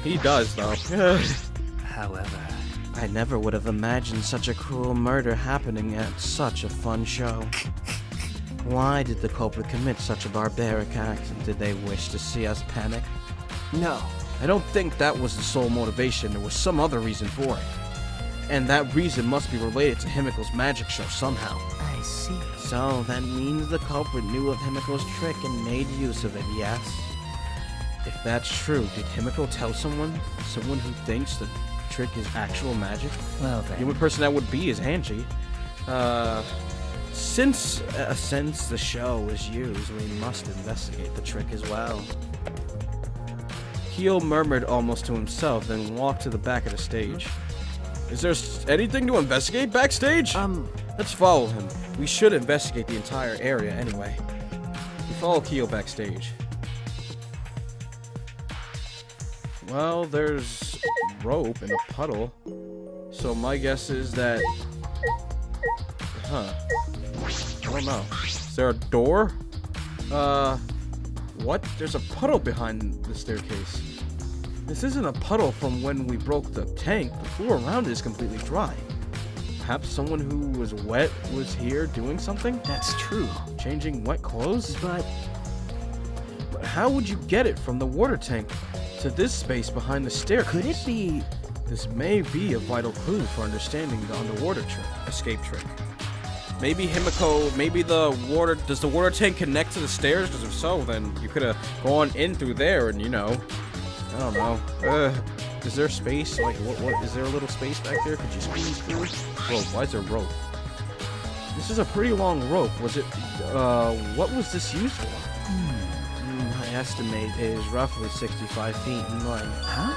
He does, though. However... I never would have imagined such a cruel murder happening at such a fun show. Why did the culprit commit such a barbaric act? Did they wish to see us panic? No. I don't think that was the sole motivation. There was some other reason for it. And that reason must be related to Himiko's magic show somehow. I see. So, that means the culprit knew of Himiko's trick and made use of it, yes? If that's true, did Himiko tell someone? Someone who thinks the trick is actual magic? Well The then. only person that would be is Angie. Since the show is used, we must investigate the trick as well. Keel murmured almost to himself, then walked to the back of the stage. Is there anything to investigate backstage? Let's follow him. We should investigate the entire area anyway. We follow Keel backstage. Well, there's rope in a puddle. So my guess is that... I don't know. Is there a door? What? There's a puddle behind the staircase. This isn't a puddle from when we broke the tank. The floor around it is completely dry. Perhaps someone who was wet was here doing something? That's true. Changing wet clothes? But How would you get it from the water tank to this space behind the staircase? could it be... This may be a vital clue for understanding the underwater escape trick. Maybe Himiko, does the water tank connect to the stairs? Because if so, then you could have gone in through there and, I don't know. Is there space? Like, what, is there a little space back there? Could you squeeze through? Rope, why is there rope? This is a pretty long rope. Was it, what was this used for? I estimate it is roughly 65 feet in length. Huh?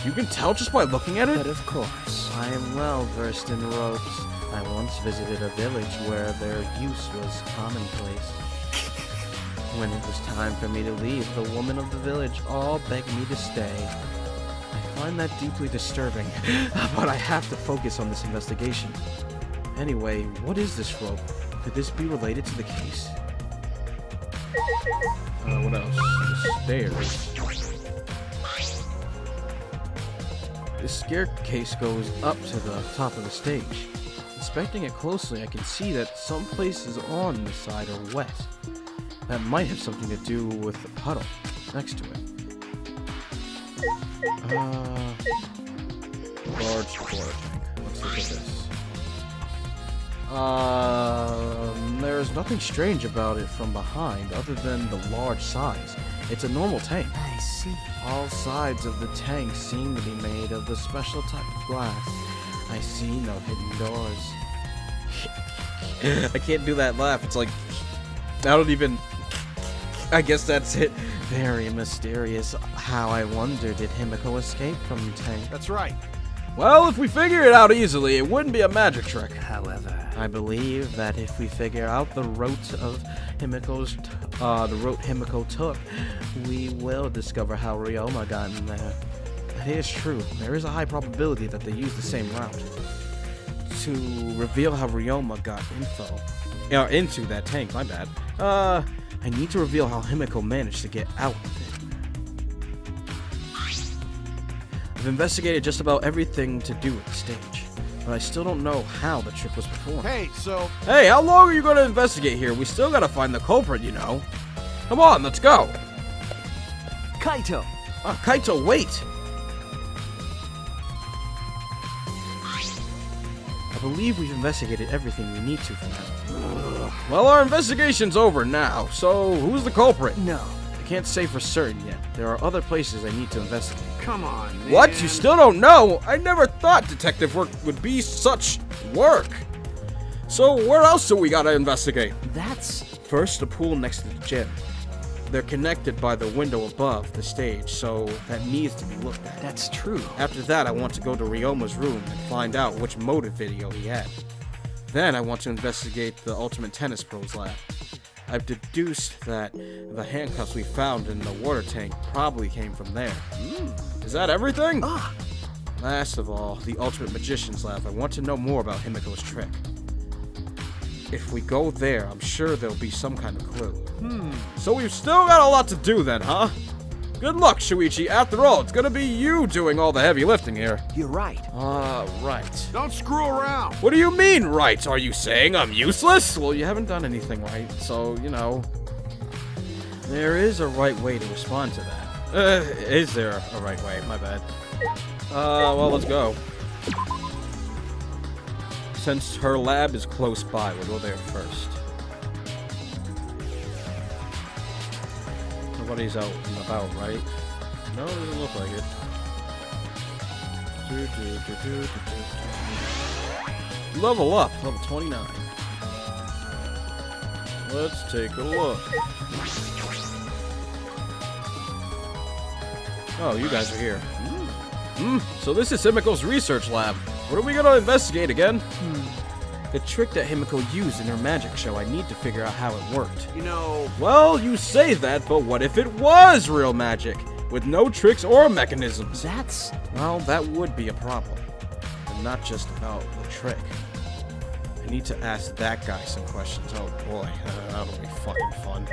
You can tell just by looking at it? But of course. I am well versed in ropes. I once visited a village where their use was commonplace. When it was time for me to leave, the women of the village all begged me to stay. I find that deeply disturbing, but I have to focus on this investigation. Anyway, what is this rope? Could this be related to the case? What else? The stairs. The staircase goes up to the top of the stage. Inspecting it closely, I can see that some places on the side are wet. That might have something to do with the puddle next to it. Large water tank. Let's look at this. There's nothing strange about it from behind other than the large size. It's a normal tank. I see. All sides of the tank seem to be made of the special type of glass. I see no hidden doors. I can't do that laugh. It's like, I guess that's it. Very mysterious. How, I wonder, did Himiko escape from the tank? That's right. Well, if we figure it out easily, it wouldn't be a magic trick. However, I believe that if we figure out the route of Himiko's, the route Himiko took, we will discover how Ryoma got in there. That is true. There is a high probability that they used the same route. To reveal how Ryoma got into that tank, my bad. I need to reveal how Himiko managed to get out of it. I've investigated just about everything to do with the stage, but I still don't know how the trick was performed. Hey, Hey, how long are you going to investigate here? We still gotta find the culprit, Come on, let's go. Kaito! Kaito, wait! I believe we've investigated everything we need to for now. Well, our investigation's over now, so who's the culprit? No. I can't say for certain yet. There are other places I need to investigate. come on, man. What? You still don't know? I never thought detective work would be such work. So where else do we gotta investigate? That's... First, the pool next to the gym. They're connected by the window above the stage, so that needs to be looked at. That's true. After that, I want to go to Ryoma's room and find out which motive video he had. Then I want to investigate the Ultimate Tennis Pro's lab. I've deduced that the handcuffs we found in the water tank probably came from there. Is that everything? Last of all, the Ultimate Magician's lab. I want to know more about Himiko's trick. If we go there, I'm sure there'll be some kind of clue. So we've still got a lot to do then, huh? Good luck, Shuichi. After all, it's gonna be you doing all the heavy lifting here. You're right. Right. Don't screw around. What do you mean, right? Are you saying I'm useless? Well, you haven't done anything right, so, there is a right way to respond to that. Is there a right way? My bad. Well, let's go. Since her lab is close by, we'll go there first. Nobody's out and about, right? No, it doesn't look like it. Level up, level 29. Let's take a look. Oh, you guys are here. So this is Himiko's research lab. What are we gonna investigate again? The trick that Himiko used in her magic show, I need to figure out how it worked. You know, Well, you say that, but what if it was real magic? With no tricks or mechanisms? Well, that would be a problem. And not just about the trick. I need to ask that guy some questions. Oh boy, that'll be fucking fun.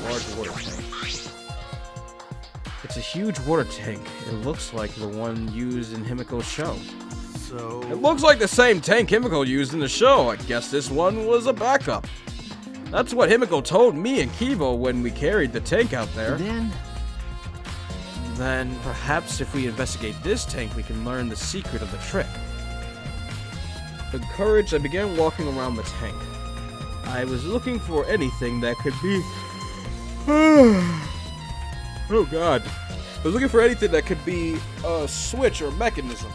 Large water tank. It's a huge water tank. It looks like the one used in Himiko's show. so... It looks like the same tank Himiko used in the show. I guess this one was a backup. That's what Himiko told me and Kivo when we carried the tank out there. Then perhaps if we investigate this tank, we can learn the secret of the trick. Encouraged, I began walking around the tank. I was looking for anything that could be... Oh god. I was looking for anything that could be a switch or mechanism.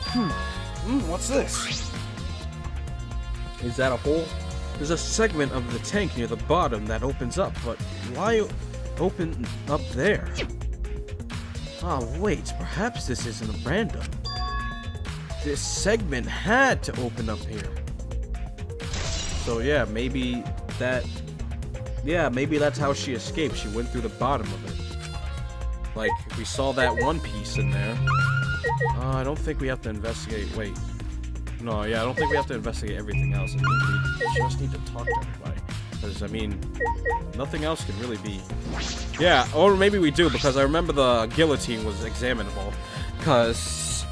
What's this? Is that a hole? There's a segment of the tank near the bottom that opens up, but why open up there? Oh wait, perhaps this isn't random. This segment had to open up here. So yeah, maybe that's how she escaped. She went through the bottom of it. Like, we saw that one piece in there. I don't think we have to investigate. Wait. No, yeah, I don't think we have to investigate everything else. I think we just need to talk to everybody. Because, I mean, nothing else could really be... Yeah, or maybe we do, because I remember the guillotine was examinable. Because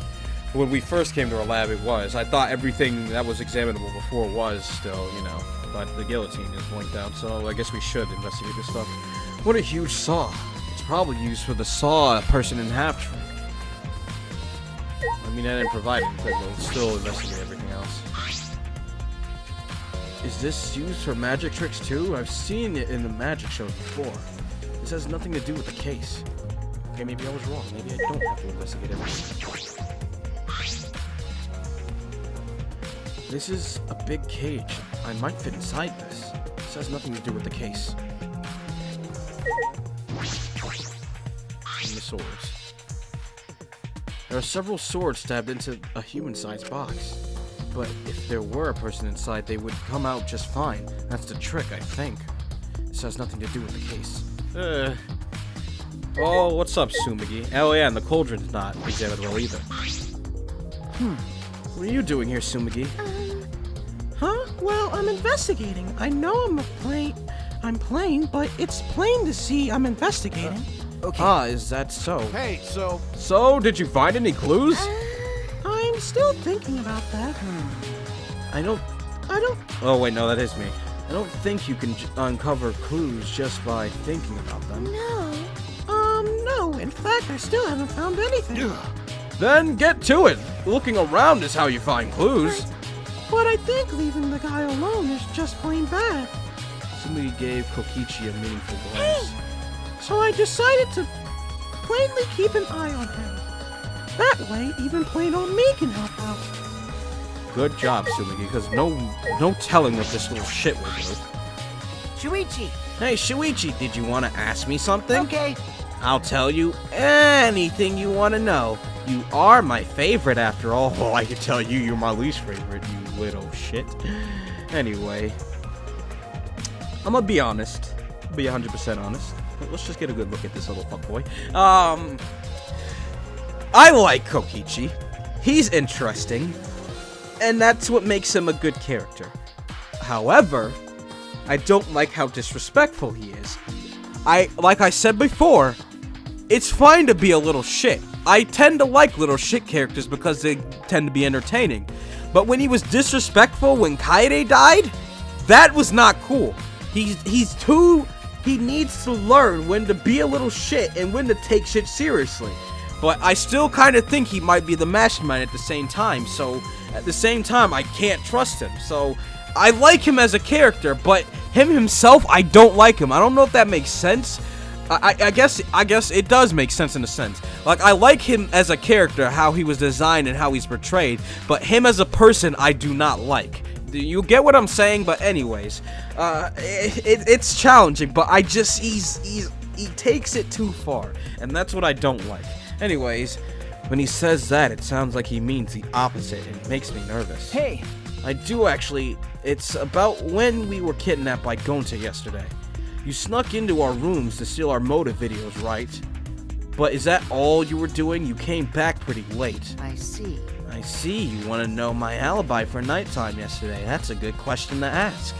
when we first came to our lab, it was. I thought everything that was examinable before was still, you know. But the guillotine is blanked out, so I guess we should investigate this stuff. What a huge saw. It's probably used for the saw a person in half trick. I mean, I didn't provide it, but we'll still investigate everything else. Is this used for magic tricks too? I've seen it in the magic shows before. This has nothing to do with the case. Okay, maybe I was wrong. Maybe I don't have to investigate everything. This is a big cage. I might fit inside this. This has nothing to do with the case. And the swords. There are several swords stabbed into a human-sized box. But if there were a person inside, they would come out just fine. That's the trick, I think. This has nothing to do with the case. Oh, what's up, Sumigi? Oh yeah, and the cauldron's not examinable either. What are you doing here, Sumigi? Huh? Well, I'm investigating. I know I'm playing, but it's plain to see I'm investigating. Okay. Is that so? Hey, so... So, did you find any clues? I'm still thinking about that. I don't... Oh, wait, no, that is me. I don't think you can uncover clues just by thinking about them. No. In fact, I still haven't found anything. Then get to it! Looking around is how you find clues. But I think leaving the guy alone is just plain bad. Somebody gave Kokichi a meaningful glance. So I decided to plainly keep an eye on him. That way, even plain old me can help out. Good job, Sumigi, because no telling what this little shit will do. Shuichi! Hey, Shuichi, did you want to ask me something? Okay. I'll tell you anything you want to know. You are my favorite after all. Oh, I can tell you you're my least favorite, you little shit. Anyway, I'm gonna be honest. Be 100% honest. Let's just get a good look at this little fuckboy. I like Kokichi. He's interesting. And that's what makes him a good character. However, I don't like how disrespectful he is. Like I said before, it's fine to be a little shit. I tend to like little shit characters because they tend to be entertaining. But when he was disrespectful when Kaede died, that was not cool. He needs to learn when to be a little shit and when to take shit seriously. But I still kind of think he might be the mastermind at the same time. So at the same time, I can't trust him. So I like him as a character, but him himself, I don't like him. I don't know if that makes sense. I guess it does make sense in a sense. Like, I like him as a character, how he was designed and how he's portrayed, but him as a person, I do not like. You get what I'm saying? But anyways, it's challenging, but he takes it too far, and that's what I don't like. Anyways, when he says that, it sounds like he means the opposite, and it makes me nervous. Hey! I do actually. It's about when we were kidnapped by Gonta yesterday. You snuck into our rooms to steal our motive videos, right? But is that all you were doing? You came back pretty late. I see. I see. You want to know my alibi for nighttime yesterday. That's a good question to ask.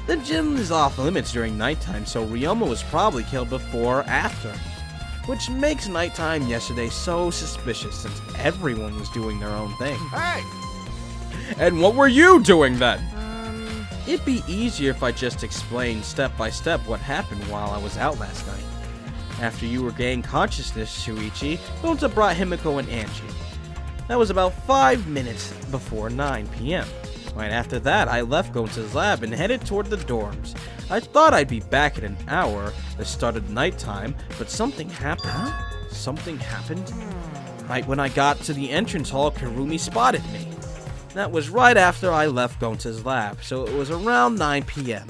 The gym is off limits during nighttime, so Ryoma was probably killed before or after. Which makes nighttime yesterday so suspicious since everyone was doing their own thing. Hey! And what were you doing then? It'd be easier if I just explained step by step what happened while I was out last night. After you regained consciousness, Shuichi, Gonta brought Himiko and Angie. That was about 5 minutes before 9 p.m. Right after that, I left Gonta's lab and headed toward the dorms. I thought I'd be back in an hour, the start of nighttime, but something happened. Huh? Something happened? Right when I got to the entrance hall, Kurumi spotted me. That was right after I left Gonta's lab, so it was around 9 p.m.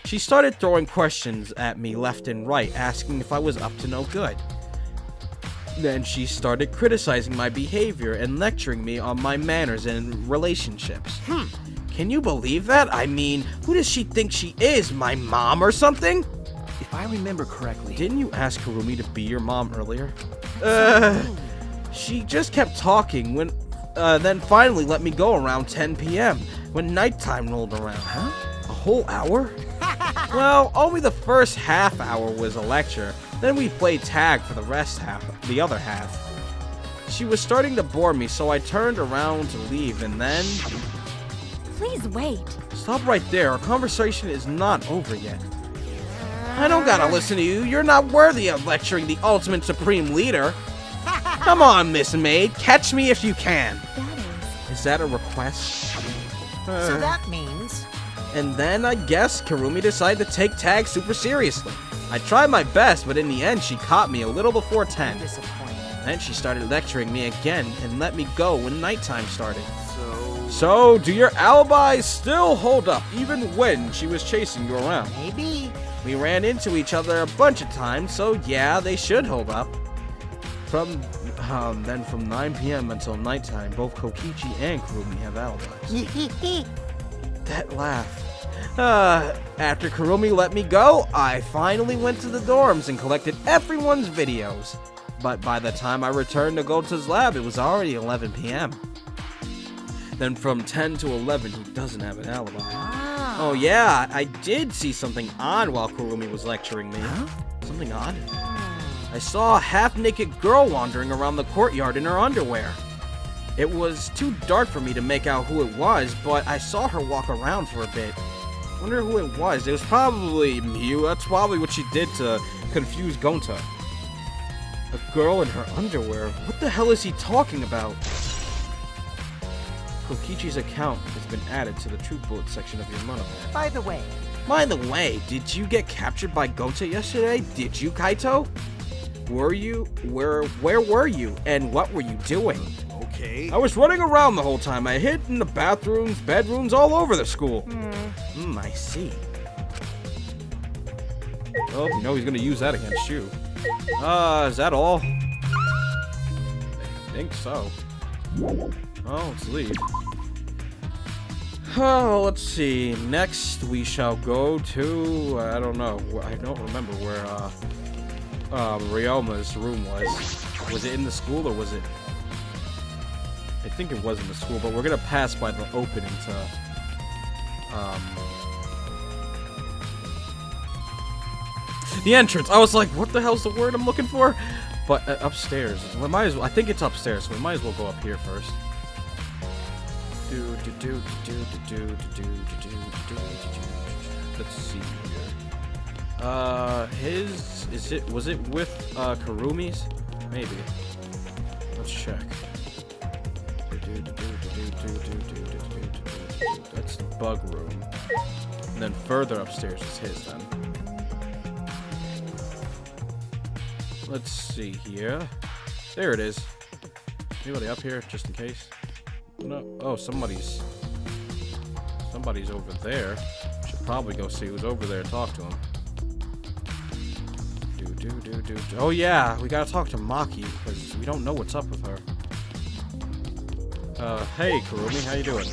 She started throwing questions at me left and right, asking if I was up to no good. Then she started criticizing my behavior and lecturing me on my manners and relationships. Can you believe that? I mean, who does she think she is? My mom or something? If I remember correctly... Didn't you ask Kurumi to be your mom earlier? She just kept talking when... then finally let me go around 10 p.m. when nighttime rolled around. Huh? A whole hour? Well, only the first half hour was a lecture. Then we played tag for the other half. She was starting to bore me, so I turned around to leave, and then... Please wait. Stop right there. Our conversation is not over yet. I don't gotta listen to you. You're not worthy of lecturing the ultimate supreme leader. Come on, Miss Maid. Catch me if you can. Is that a request? So that means... And then, I guess, Kurumi decided to take tag super seriously. I tried my best, but in the end, she caught me a little before 10. disappointing. Then she started lecturing me again and let me go when nighttime started. So, do your alibis still hold up, even when she was chasing you around? Maybe. We ran into each other a bunch of times, so yeah, they should hold up. Then from 9 p.m. until nighttime, both Kokichi and Kurumi have alibis. That laugh. After Kurumi let me go, I finally went to the dorms and collected everyone's videos. But by the time I returned to Gonta's lab, it was already 11 p.m. Then from 10 to 11, he doesn't have an alibi. Oh yeah, I did see something odd while Kurumi was lecturing me. Huh? Something odd? I saw a half-naked girl wandering around the courtyard in her underwear. It was too dark for me to make out who it was, but I saw her walk around for a bit. Wonder who it was. It was probably Miu. That's probably what she did to confuse Gonta. A girl in her underwear? What the hell is he talking about? Kokichi's account has been added to the True Bullet section of your monopad. By the way, did you get captured by Gonta yesterday? Did you, Kaito? Were you? Where were you? And what were you doing? Okay. I was running around the whole time. I hid in the bathrooms, bedrooms, all over the school. I see. Oh, you know he's gonna use that against you. Is that all? I think so. Oh, let's leave. Oh, let's see. Next, we shall go to... I don't know. I don't remember where, Ryoma's room was. Was it in the school, or was it... I think it was in the school, but we're gonna pass by the opening to... the entrance! I was like, what the hell's the word I'm looking for? But, upstairs. We might as well... I think it's upstairs, so we might as well go up here first. Let's see here. Was it with Kurumi's? Maybe. Let's check. That's the bug room. And then further upstairs is his then. Let's see here. There it is. Anybody up here, just in case? No. Oh, somebody's somebody's over there. Should probably go see who's over there and talk to him. Oh yeah, we gotta talk to Maki, because we don't know what's up with her. Hey, Kurumi, how you doing?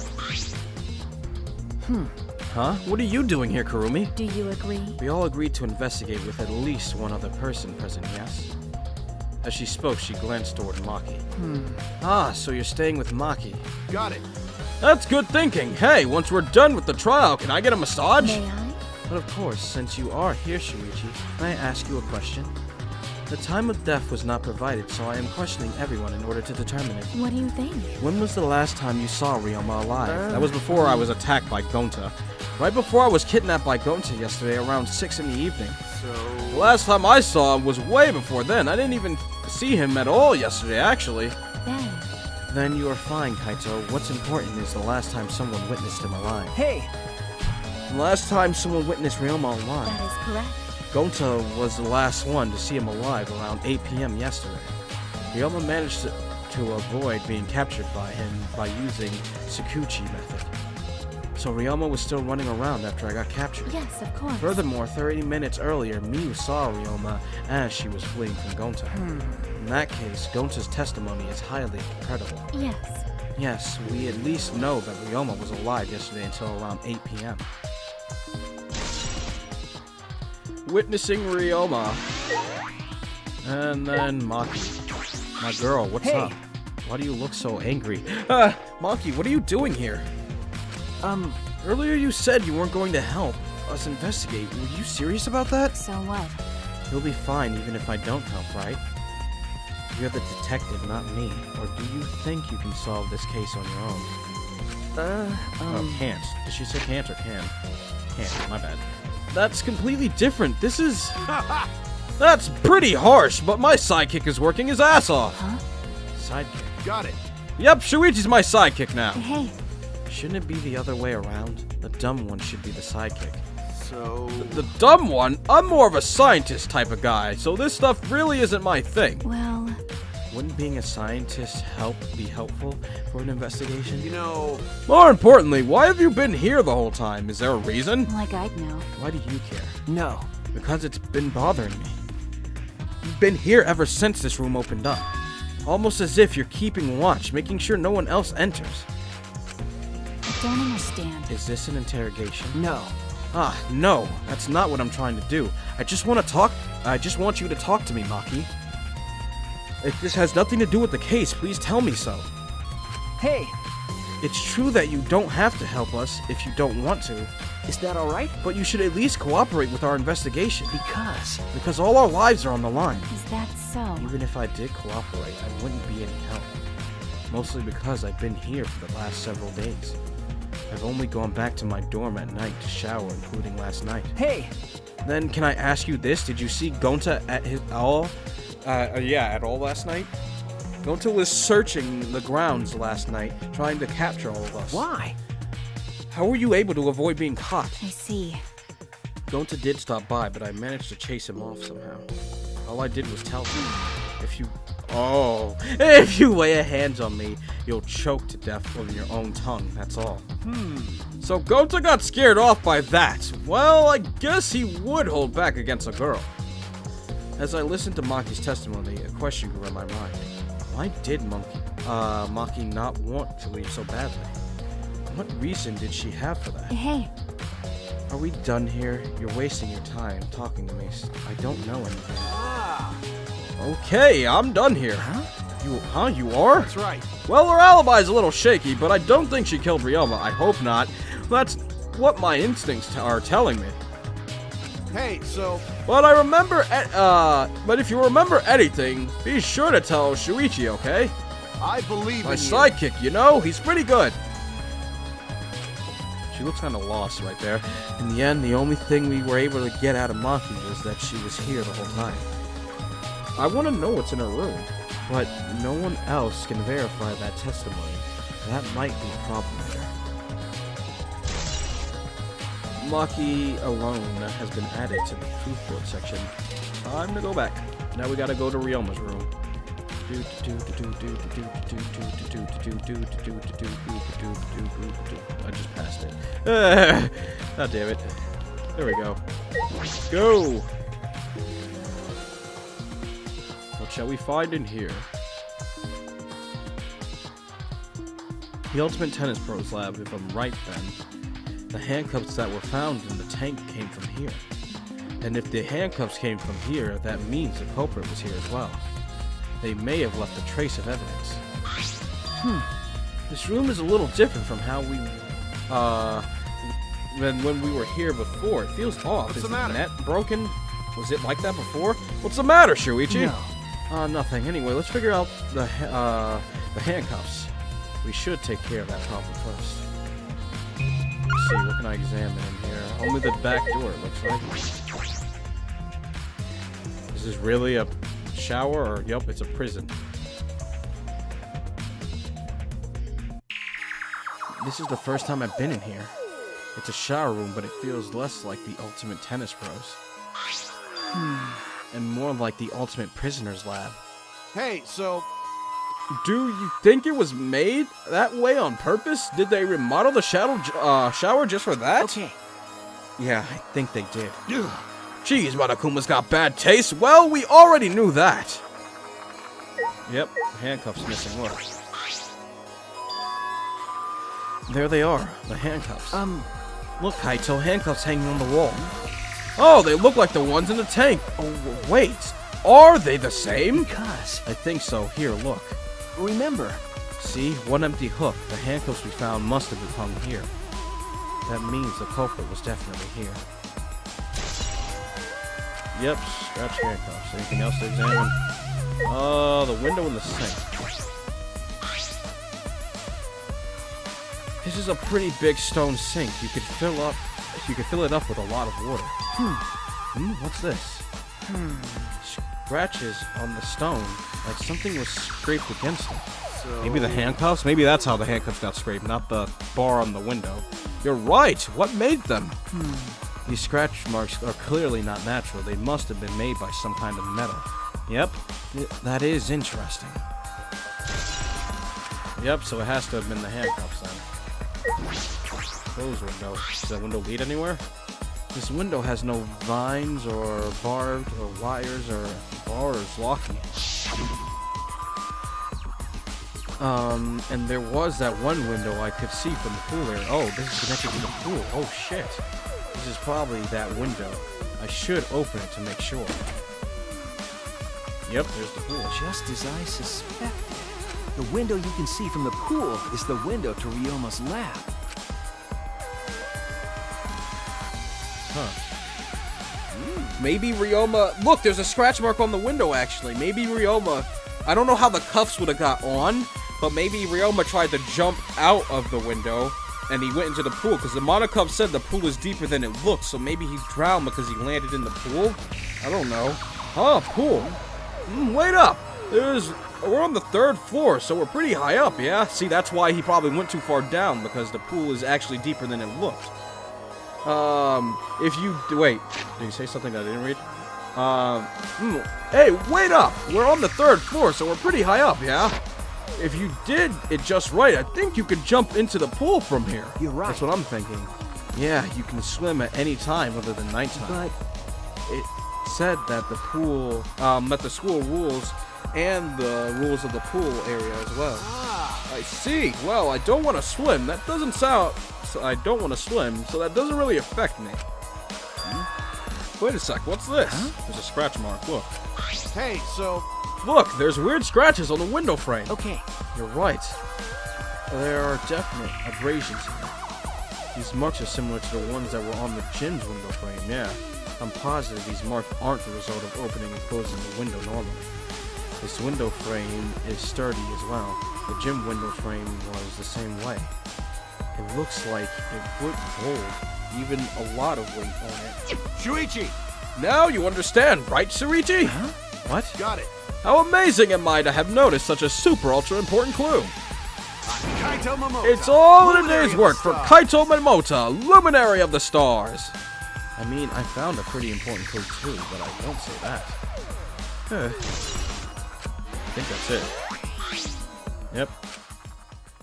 Huh? What are you doing here, Kurumi? Do you agree? We all agreed to investigate with at least one other person present, yes? As she spoke, she glanced toward Maki. Ah, so you're staying with Maki. Got it. That's good thinking. Hey, once we're done with the trial, can I get a massage? May I? But of course, since you are here, Shuichi, may I ask you a question? The time of death was not provided, so I am questioning everyone in order to determine it. What do you think? When was the last time you saw Ryoma alive? That was before I was attacked by Gonta. Right before I was kidnapped by Gonta yesterday around 6 in the evening. So... The last time I saw him was way before then. I didn't even see him at all yesterday, actually. Then you are fine, Kaito. What's important is the last time someone witnessed him alive. Hey, The last time someone witnessed Ryoma alive. That is correct. Gonta was the last one to see him alive around 8 p.m. yesterday. Ryoma managed to avoid being captured by him by using Shuichi method. So Ryoma was still running around after I got captured. Yes, of course. Furthermore, 30 minutes earlier, Miu saw Ryoma as she was fleeing from Gonta. In that case, Gonta's testimony is highly credible. Yes. Yes, we at least know that Ryoma was alive yesterday until around 8 p.m. Witnessing Ryoma. And then Maki. My girl, what's up? Why do you look so angry? Maki, what are you doing here? Earlier you said you weren't going to help us investigate. Were you serious about that? So what? You'll be fine even if I don't help, right? You're the detective, not me. Or do you think you can solve this case on your own? Oh, can't. Did she say can't or can? Can't, my bad. That's completely different. This is... That's pretty harsh, but my sidekick is working his ass off. Huh? Sidekick? Got it. Yep, Shuichi's my sidekick now. Hey, Shouldn't it be the other way around? The dumb one should be the sidekick. So... The dumb one? I'm more of a scientist type of guy, so this stuff really isn't my thing. well, Wouldn't being a scientist be helpful for an investigation? You know... More importantly, why have you been here the whole time? Is there a reason? like I'd know. Why do you care? no. Because it's been bothering me. You've been here ever since this room opened up. Almost as if you're keeping watch, making sure no one else enters. I don't understand. Is this an interrogation? No. Ah, no. That's not what I'm trying to do. I just want you to talk to me, Maki. If this has nothing to do with the case, please tell me so. Hey, It's true that you don't have to help us if you don't want to, is that alright? but you should at least cooperate with our investigation. Because Because all our lives are on the line. Is that so? Even if I did cooperate, I wouldn't be any help. Mostly because I've been here for the last several days. I've only gone back to my dorm at night to shower, including last night. Hey, Then, can I ask you this? Did you see Gonta at all last night? Gonta was searching the grounds last night, trying to capture all of us. why? How were you able to avoid being caught? I see. Gonta did stop by, but I managed to chase him off somehow. All I did was tell him, if you lay a hands on me, you'll choke to death on your own tongue, that's all. So Gonta got scared off by that. Well, I guess he would hold back against a girl. As I listened to Maki's testimony, a question grew in my mind. Why did Maki not want to leave so badly? What reason did she have for that? Hey, Are we done here? You're wasting your time talking to me. I don't know anything. Okay, I'm done here. You are? That's right. Well, her alibi's a little shaky, but I don't think she killed Ryoma. I hope not. That's what my instincts are telling me. Hey, so... But but if you remember anything, be sure to tell Shuichi, okay? I believe My in you. sidekick, you know? He's pretty good. She looks kind of lost right there. In the end, the only thing we were able to get out of Maki was that she was here the whole time. I want to know what's in her room, but no one else can verify that testimony. That might be a problem later. Maki alone has been added to the truth board section. Time to go back. Now we gotta go to Ryoma's room. I just passed it. God damn it. There we go. Go! What shall we find in here? The Ultimate Tennis Pros Lab, if I'm right then. The handcuffs that were found in the tank came from here. And if the handcuffs came from here, that means the culprit was here as well. They may have left a trace of evidence. This room is a little different from how we, than when we were here before. It feels off. What's Is the matter? net broken? Was it like that before? What's the matter, Shuichi? No. Nothing. Anyway, let's figure out the handcuffs. We should take care of that problem first. Let's see, what can I examine in here? Only the back door, it looks like. Is this really a shower, or yup, it's a prison? This is the first time I've been in here. It's a shower room, but it feels less like the Ultimate Tennis Pros. And more like the Ultimate Prisoner's Lab. Hey, so Do you think it was made that way on purpose? Did they remodel the shower just for that? Okay. Yeah, I think they did. Jeez, Matakuma's got bad taste. Well, we already knew that. Yep, handcuffs missing. Look. There they are, the handcuffs. Look, Kaito, handcuffs hanging on the wall. Oh, they look like the ones in the tank. Oh, wait. Are they the same? Because, I think so. Here, look. remember, See? One empty hook. The handcuffs we found must have been hung here. That means the culprit was definitely here. Yep, scratch handcuffs. Anything else to examine? The window in the sink. This is a pretty big stone sink. You could fill it up with a lot of water. What's this? Scratches on the stone, like something was scraped against it. So Maybe the handcuffs? Maybe that's how the handcuffs got scraped, not the bar on the window. You're right! What made them? These scratch marks are clearly not natural. They must have been made by some kind of metal. Yep, that is interesting. Yep, so it has to have been the handcuffs then. Close window. Does that window lead anywhere? This window has no vines or barbed or wires or bars locking it. And there was that one window I could see from the pool area. Oh, this is connected to the pool. Oh shit. This is probably that window. I should open it to make sure. Yep, there's the pool. just as I suspected, the window you can see from the pool is the window to Ryoma's lab. Maybe Ryoma... Look, there's a scratch mark on the window, actually. Maybe Ryoma... I don't know how the cuffs would have got on, but maybe Ryoma tried to jump out of the window, and he went into the pool, because the Monocup said the pool is deeper than it looks, so maybe he's drowned because he landed in the pool? I don't know. Huh, pool. Wait up! We're on the 3rd floor, so we're pretty high up, yeah? See, that's why he probably went too far down, because the pool is actually deeper than it looked. If you... Wait, did you say something that I didn't read? Hey, wait up! We're on the 3rd floor, so we're pretty high up, yeah? If you did it just right, I think you could jump into the pool from here. You're right. That's what I'm thinking. Yeah, you can swim at any time other than nighttime. But It said that the pool, that the school rules and the rules of the pool area as well. I see. Well, I don't want to swim. That doesn't sound... I don't want to swim, so that doesn't really affect me. Wait a sec, what's this? There's a scratch mark, look. hey, so Look, there's weird scratches on the window frame. okay, You're right. There are definite abrasions here. These marks are similar to the ones that were on the gym's window frame, yeah. I'm positive these marks aren't the result of opening and closing the window normally. This window frame is sturdy as well. The gym window frame was the same way. It looks like it would hold even a lot of weight on it. Shuichi, Now you understand, right, Shuichi? Huh? What? got it. How amazing am I to have noticed such a super ultra important clue? Kaito Momota. It's all in a Luminary day's of work the for Stars. Kaito Momota, Luminary of the Stars. I mean, I found a pretty important clue too, but I won't say that. think that's it. Yep.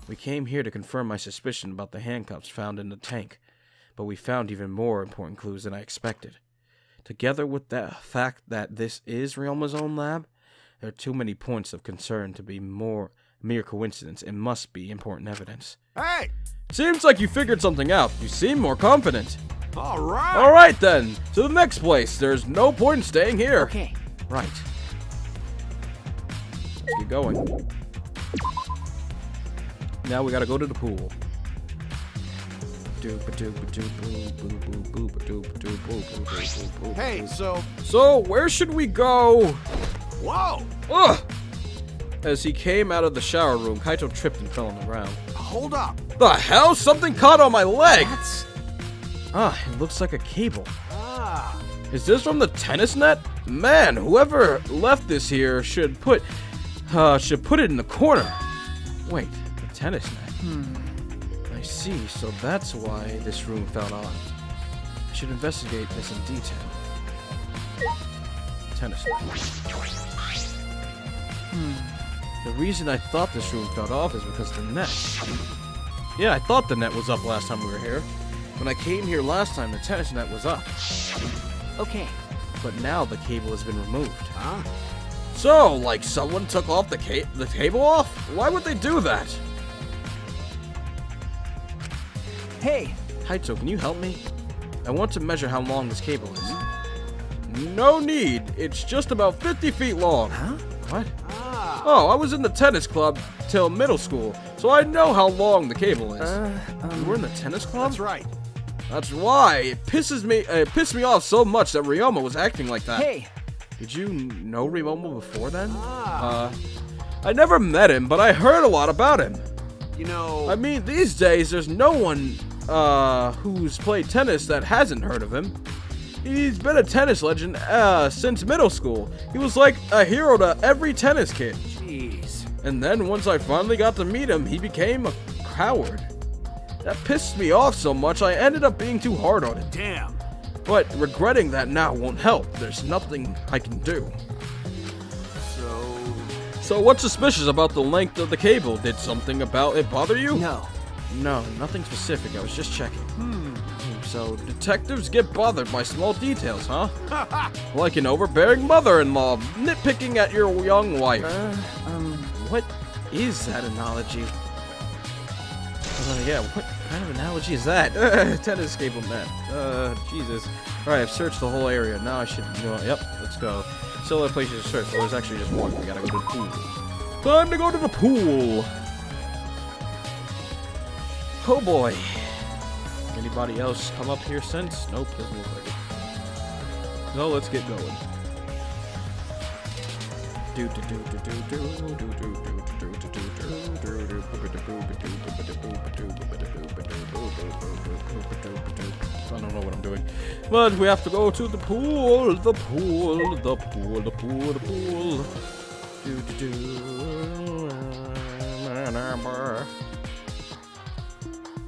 We came here to confirm my suspicion about the handcuffs found in the tank, but we found even more important clues than I expected. Together with the fact that this is Ryuma's own lab, there are too many points of concern to be mere coincidence. It must be important evidence. Hey! Seems like you figured something out. You seem more confident. All right! Alright then, to the next place. There's no point in staying here. Okay. Right. Let's get going. Now we gotta go to the pool. Hey, So, where should we go? Whoa! Ugh! As he came out of the shower room, Kaito tripped and fell on the ground. Hold up. The hell? Something caught on my leg! That's... It looks like a cable. Ah. Is this from the tennis net? Man, whoever left this here should put it in the corner. Wait, the tennis net. I see, so that's why this room felt odd. I should investigate this in detail. Tennis net. The reason I thought this room felt off is because of the net. Yeah, I thought the net was up last time we were here. When I came here last time, the tennis net was up. Okay. But now the cable has been removed. Huh? So, like someone took off the cable off? Why would they do that? Hey! Kaito, can you help me? I want to measure how long this cable is. No need. It's just about 50 feet long. Huh? What? Ah. Oh, I was in the tennis club till middle school, so I know how long the cable is. You were in the tennis club? That's right. That's why. It pissed me off so much that Ryoma was acting like that. Hey! Did you know Ryoma before then? Ah. I never met him, but I heard a lot about him. You know... I mean, these days, there's no one, who's played tennis that hasn't heard of him. He's been a tennis legend, since middle school. He was like a hero to every tennis kid. Jeez. And then once I finally got to meet him, he became a coward. That pissed me off so much, I ended up being too hard on him. Damn. But regretting that now won't help. There's nothing I can do. So what's suspicious about the length of the cable? Did something about it bother you? No. No, nothing specific. I was just checking. So detectives get bothered by small details, huh? Like an overbearing mother-in-law nitpicking at your young wife. What is that analogy? Yeah, what kind of analogy is that? Tennis cable net. Jesus. Alright, I've searched the whole area. Now I should go. Yep, let's go. Still other places to search. Well, there's actually just one. We gotta go to the pool. Time to go to the pool! Oh boy. Anybody else come up here since? Nope, doesn't look like it. So let's get going. I don't know what I'm doing. But we have to go to the pool, the pool, the pool, the pool, the pool.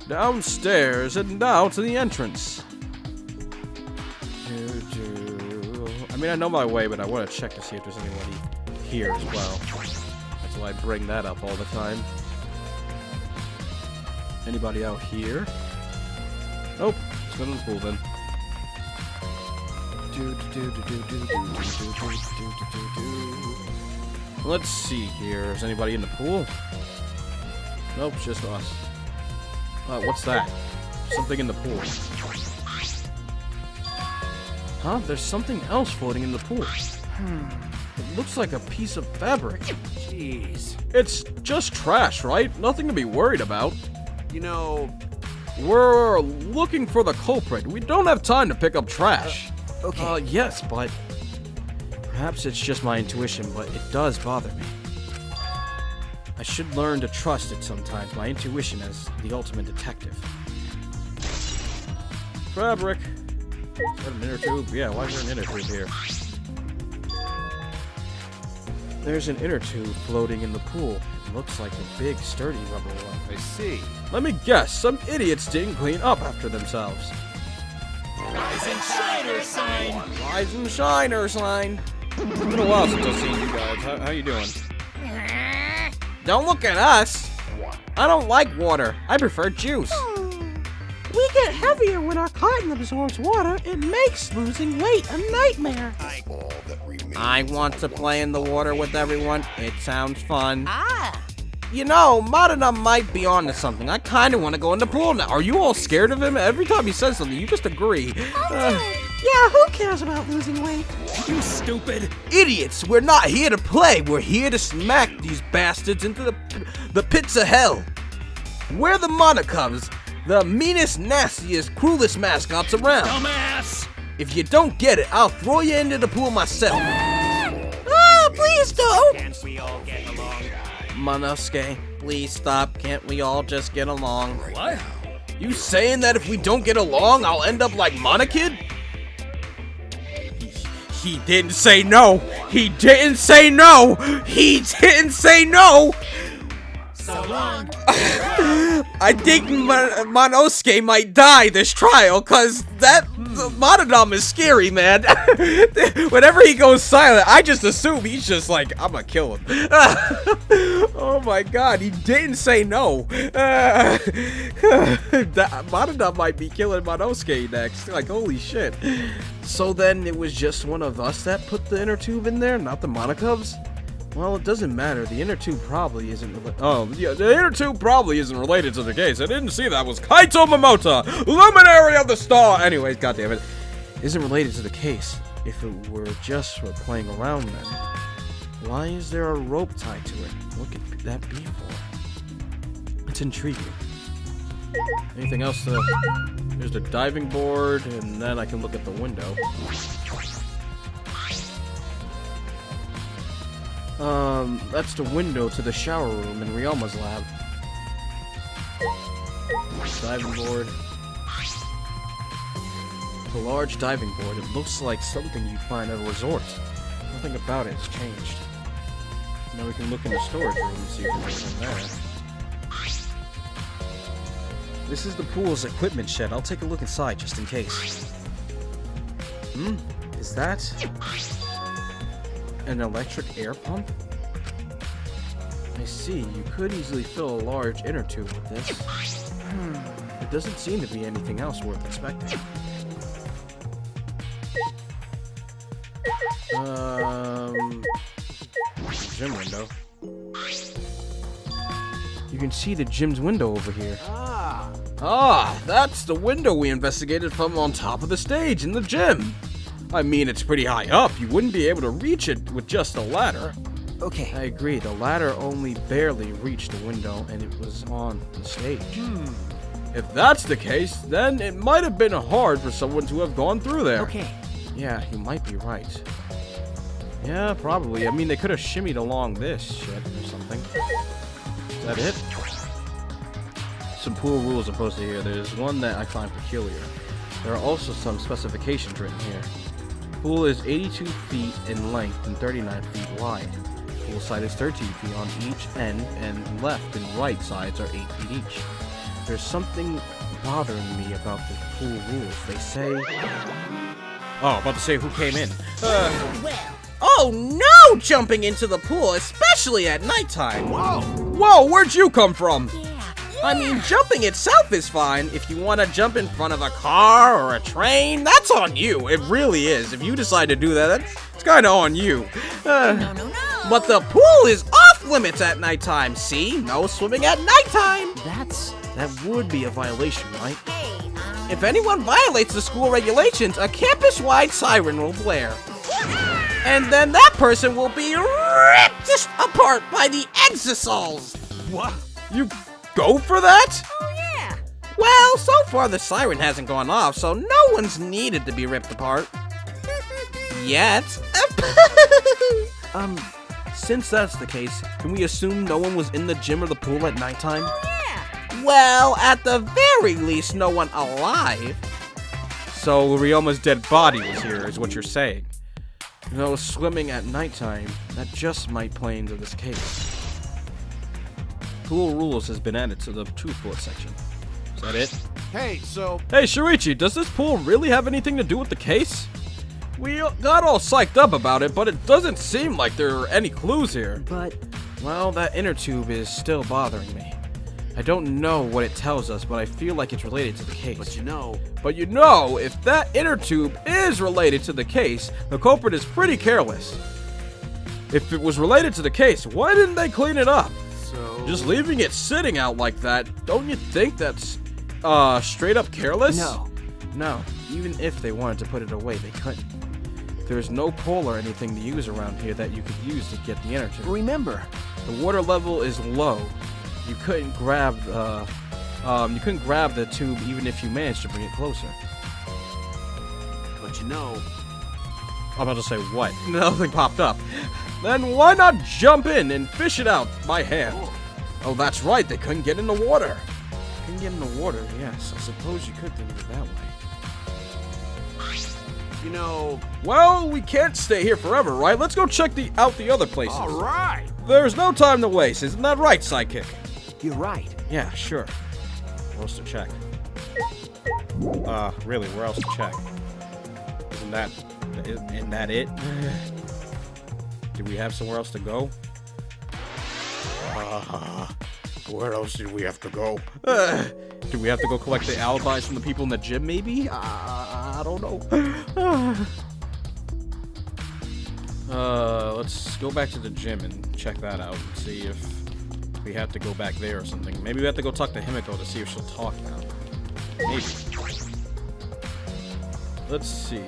Downstairs and down to the entrance. I mean, I know my way, but I want to check to see if there's anybody here as well. That's why I bring that up all the time. Anybody out here? Nope. Let's go to the pool then. Let's see here. Is anybody in the pool? Nope, it's just us. What's that? Something in the pool. Huh? There's something else floating in the pool. It looks like a piece of fabric. Jeez. It's just trash, right? Nothing to be worried about. You know... We're looking for the culprit. We don't have time to pick up trash. Okay. Yes, but... Perhaps it's just my intuition, but it does bother me. I should learn to trust it sometimes, my intuition as the ultimate detective. Fabric. Is that an inner tube? Yeah, why is there an inner tube here? There's an inner tube floating in the pool. It looks like a big, sturdy rubber one. I see. Let me guess, some idiots didn't clean up after themselves. Rise and shiner sign! Rise and shiner sign! It's been a while since I've seen you guys. How you doing? don't look at us. I don't like water. I prefer juice. We get heavier when our cotton absorbs water. It makes losing weight a nightmare. I want to play in the water with everyone. It sounds fun. Ah. You know, Madara might be on to something. I kind of want to go in the pool now. Are you all scared of him? Every time he says something, you just agree. Yeah, who cares about losing weight? You stupid. Idiots! We're not here to play. We're here to smack these bastards into the pits of hell. We're the Monocubs, the meanest, nastiest, cruelest mascots around. Dumbass. If you don't get it, I'll throw you into the pool myself. Ah, please don't! Can't we all get along? Monosuke, please stop. Can't we all just get along? What? You saying that if we don't get along, I'll end up like Monokid? He didn't say no. He didn't say no. He didn't say no. So long. I think Monosuke might die this trial, cause that Monodam is scary, man. Whenever he goes silent, I just assume he's just like, I'm gonna kill him. Oh my god, he didn't say no. Monodam might be killing Monosuke next. Like, holy shit. So then it was just one of us that put the inner tube in there, not the Monocubs? Well, it doesn't matter. The inner tube probably isn't the inner tube probably isn't related to the case. I didn't see that. Was Kaito Momota, luminary of the star. Anyways, goddammit, isn't related to the case. If it were just for playing around, then why is there a rope tied to it? What could that be for? It's intriguing. Anything else? There's the diving board, and then I can look at the window. That's the window to the shower room in Ryuma's lab. Diving board. The large diving board. It looks like something you'd find at a resort. Nothing about it has changed. Now we can look in the storage room and see if there's anything there. This is the pool's equipment shed. I'll take a look inside just in case. Is that an electric air pump? I see. You could easily fill a large inner tube with this. It doesn't seem to be anything else worth inspecting. Gym window. You can see the gym's window over here. Ah, that's the window we investigated from on top of the stage in the gym. I mean, it's pretty high up. You wouldn't be able to reach it with just a ladder. Okay. I agree. The ladder only barely reached the window, and it was on the stage. If that's the case, then it might have been hard for someone to have gone through there. Okay. Yeah, you might be right. Yeah, probably. I mean, they could have shimmied along this shit or something. Is that it? Some pool rules are posted here. There's one that I find peculiar. There are also some specifications written here. Pool is 82 feet in length and 39 feet wide. Pool side is 13 feet on each end, and left and right sides are 8 feet each. There's something bothering me about the pool rules. They say... Oh, about to say who came in. Oh no! Jumping into the pool, especially at nighttime. Whoa, where'd you come from? I mean, jumping itself is fine. If you want to jump in front of a car or a train, that's on you. It really is. If you decide to do that, it's kind of on you. No. But the pool is off limits at nighttime. See? No swimming at nighttime. That would be a violation, right? If anyone violates the school regulations, a campus-wide siren will blare. And then that person will be ripped apart by the exosols. What? You go for that? Oh, yeah. Well, so far the siren hasn't gone off, so no one's needed to be ripped apart. Yet. Since that's the case, can we assume no one was in the gym or the pool at nighttime? Yeah. Well, at the very least, no one alive. So Ryuma's dead body was here, is what you're saying. No swimming at nighttime, that just might play into this case. Pool rules has been added to the truthful section. Is that it? Hey, so Hey Shuichi, does this pool really have anything to do with the case? We got all psyched up about it, but it doesn't seem like there are any clues here. But Well, that inner tube is still bothering me. I don't know what it tells us, but I feel like it's related to the case. But you know... If that inner tube is related to the case, the culprit is pretty careless. If it was related to the case, why didn't they clean it up? So... Just leaving it sitting out like that, don't you think that's, straight up careless? No, even if they wanted to put it away, they couldn't. There's no pole or anything to use around here that you could use to get the inner tube. Remember, The water level is low. You couldn't grab the tube even if you managed to bring it closer. But you know... I'm about to say what? Nothing popped up. Then why not jump in and fish it out by hand? Oh, that's right, they couldn't get in the water. Couldn't get in the water, yes. I suppose you could think of it that way. You know... Well, we can't stay here forever, right? Let's go check out the other places. All right! There's no time to waste, isn't that right, Sidekick? you're right. Yeah, sure. Where else to check? Really, where else to check? Isn't that it? Do we have somewhere else to go? Where else do we have to go? Do we have to go collect the alibis from the people in the gym, maybe? I don't know. Let's go back to the gym and check that out and see if we have to go back there or something. Maybe we have to go talk to Himiko to see if she'll talk now. Maybe. Let's see.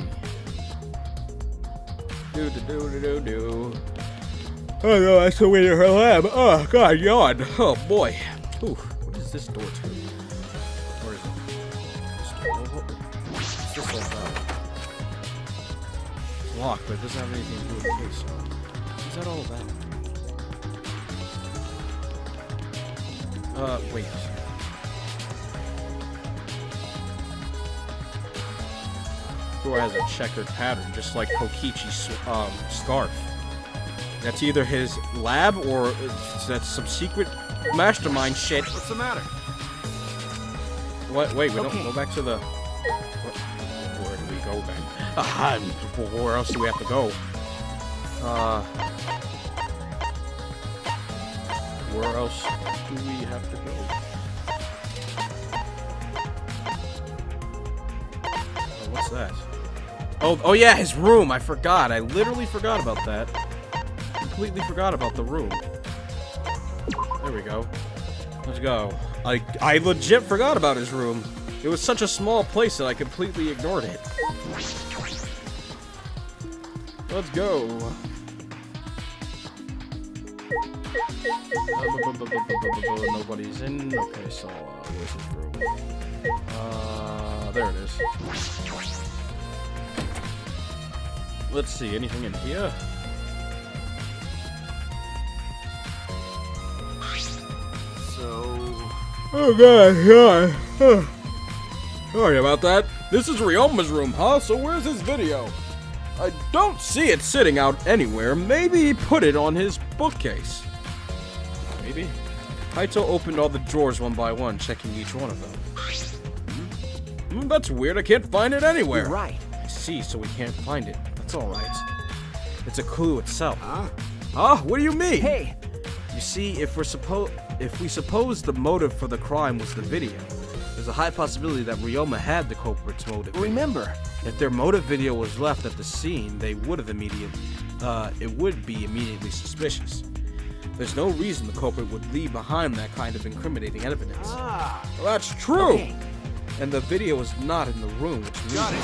Oh no, that's the way to her lab. Oh god, yawn. Oh boy. Ooh, what is this door to? Where is it? It's just like it's locked, but it doesn't have anything to do with the case. Is that all of that? Wait. Door has a checkered pattern, just like Kokichi's scarf. That's either his lab or that's some secret mastermind shit. What's the matter? What? Wait, we don't go back to the... Where do we go then? Where else do we have to go? Where else do we have to go? What's that? Oh yeah, his room. I forgot. I literally forgot about that. Completely forgot about the room. There we go. Let's go. I legit forgot about his room. It was such a small place that I completely ignored it. Let's go. Nobody's in. Okay, so where's his room? There it is. Let's see, anything in here? Oh god. Sorry about that. This is Ryoma's room, huh? So where's his video? I don't see it sitting out anywhere. Maybe he put it on his bookcase. Maybe. Kaito opened all the drawers one by one, checking each one of them. That's weird. I can't find it anywhere. You're right. I see, so we can't find it. That's alright. It's a clue itself. Huh? Huh? What do you mean? Hey, You see, if we suppose the motive for the crime was the video, there's a high possibility that Ryoma had the culprit's motive. remember, If their motive video was left at the scene, it would be immediately suspicious. There's no reason the culprit would leave behind that kind of incriminating evidence. Ah, Well, that's true. Okay. And the video was not in the room, which means... got it.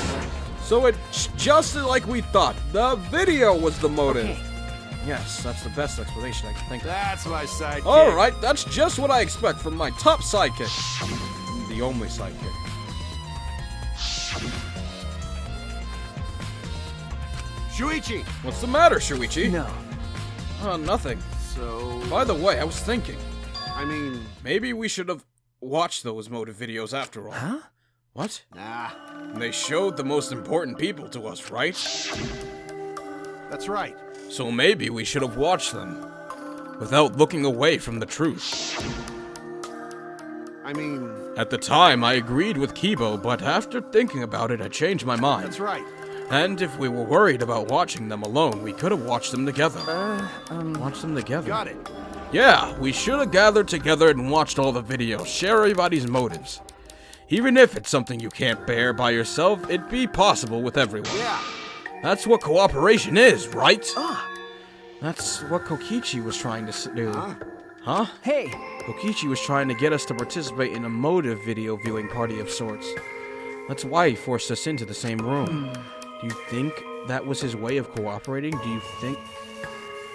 So it's just like we thought. The video was the motive. Okay. Yes, that's the best explanation I can think of. That's my sidekick. Alright, that's just what I expect from my top sidekick. The only sidekick. Shuichi! What's the matter, Shuichi? no. Nothing. So... By the way, I was thinking, I mean... maybe we should have watched those motive videos after all. Huh? What? Nah, They showed the most important people to us, right? that's right. So maybe we should have watched them without looking away from the truth. I mean... At the time, I agreed with Kibo, but after thinking about it, I changed my mind. That's right. And if we were worried about watching them alone, we could have watched them together. Watch them together? Got it. Yeah, we should have gathered together and watched all the videos, share everybody's motives. Even if it's something you can't bear by yourself, it'd be possible with everyone. Yeah. That's what cooperation is, right? Ah, That's what Kokichi was trying to do. Huh? hey, Kokichi was trying to get us to participate in a motive video viewing party of sorts. That's why he forced us into the same room. Do you think that was his way of cooperating? Do you think,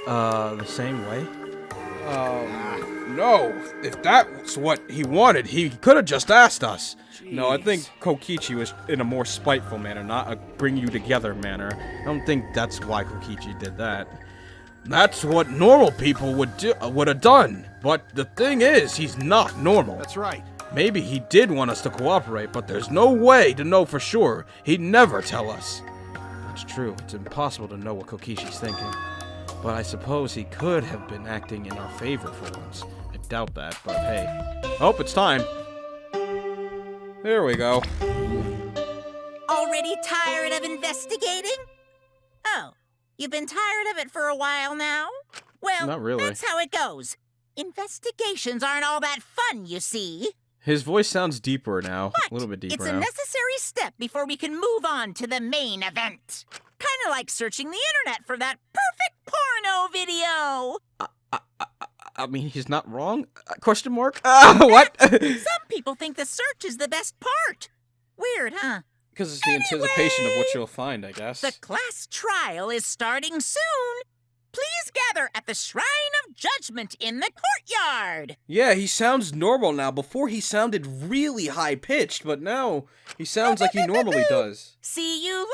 the same way? No. If that's what he wanted, he could have just asked us. No, I think Kokichi was in a more spiteful manner, not a bring you together manner. I don't think that's why Kokichi did that. That's what normal people would have done. But the thing is, he's not normal. That's right. Maybe he did want us to cooperate, but there's no way to know for sure. He'd never tell us. That's true. It's impossible to know what Kokishi's thinking. But I suppose he could have been acting in our favor for once. I doubt that, but hey. Oh, it's time. There we go. Already tired of investigating? Oh, you've been tired of it for a while now? Well, Not really. that's how it goes. Investigations aren't all that fun, you see. His voice sounds deeper now. But A little bit deeper it's a now. necessary step before we can move on to the main event. Kind of like searching the internet for that perfect porno video. I mean, he's not wrong? Question mark? What? Some people think the search is the best part. Weird, huh? Because it's the anticipation of what you'll find, I guess. The class trial is starting soon. Please gather at the Shrine of Judgment in the courtyard. Yeah, he sounds normal now. Before he sounded really high-pitched, but now he sounds like he normally does. See you later.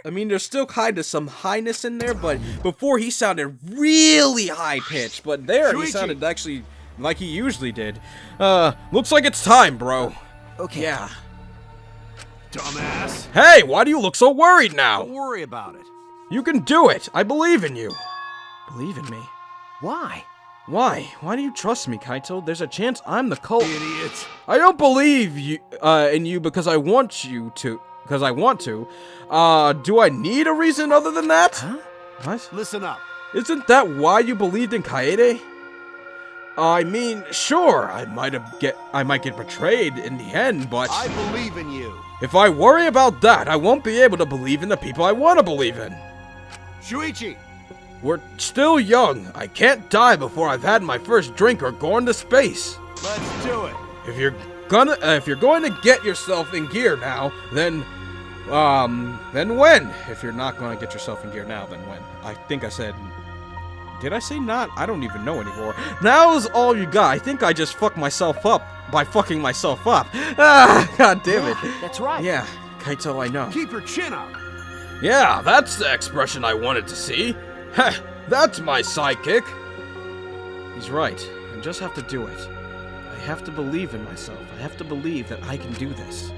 I mean, there's still kind of some highness in there, but before he sounded really high-pitched, but there he Shuichi. sounded actually like he usually did. Looks like it's time, bro. okay. Yeah. Dumbass. Hey, why do you look so worried now? Don't worry about it. You can do it. I believe in you. Believe in me? Why? Why? Why do you trust me, Kaito? There's a chance I'm the cult. Idiot. I don't believe you in you because I want you to. Because I want to. Do I need a reason other than that? Huh? What? Listen up. Isn't that why you believed in Kaede? I mean, sure, I might get betrayed in the end, but I believe in you. if I worry about that, I won't be able to believe in the people I want to believe in. Shuichi. We're still young. I can't die before I've had my first drink or gone to space. Let's do it. If you're going to get yourself in gear now, then when? If you're not going to get yourself in gear now, then when? I think I said, did I say not? I don't even know anymore. Now's all you got. I think I just fucked myself up by fucking myself up. Ah, god damn it. That's right. Yeah, Kaito, I know. Keep your chin up. Yeah, that's the expression I wanted to see. Heh, that's my sidekick. He's right. I just have to do it. I have to believe in myself. I have to believe that I can do this.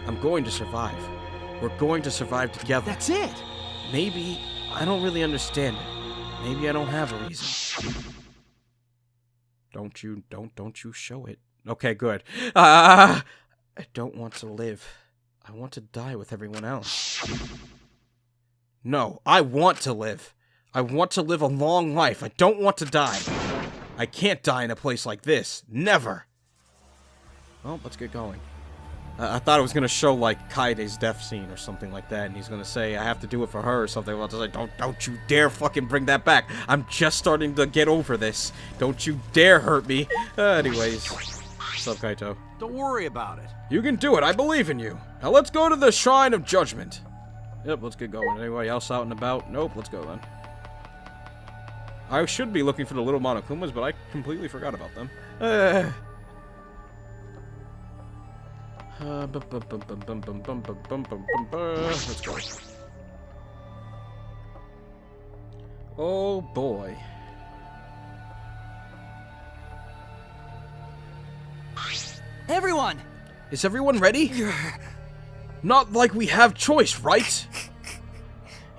I'm going to survive. We're going to survive together. That's it. Maybe I don't really understand it. Maybe I don't have a reason. Don't you show it. Okay, good. I don't want to live. I want to die with everyone else. No, I want to live. I want to live a long life. I don't want to die. I can't die in a place like this. Never. Well, let's get going. I thought it was going to show, like, Kaide's death scene or something like that, and he's going to say, I have to do it for her or something. Well, I was like, don't you dare fucking bring that back. I'm just starting to get over this. Don't you dare hurt me. Anyways. What's up, Kaito? Don't worry about it. You can do it. I believe in you. Now let's go to the Shrine of Judgment. Yep, let's get going. Anybody else out and about? Nope, let's go then. I should be looking for the little Monokumas, but I completely forgot about them. Let's go. Oh boy. Everyone! Is everyone ready? Not like we have choice, right?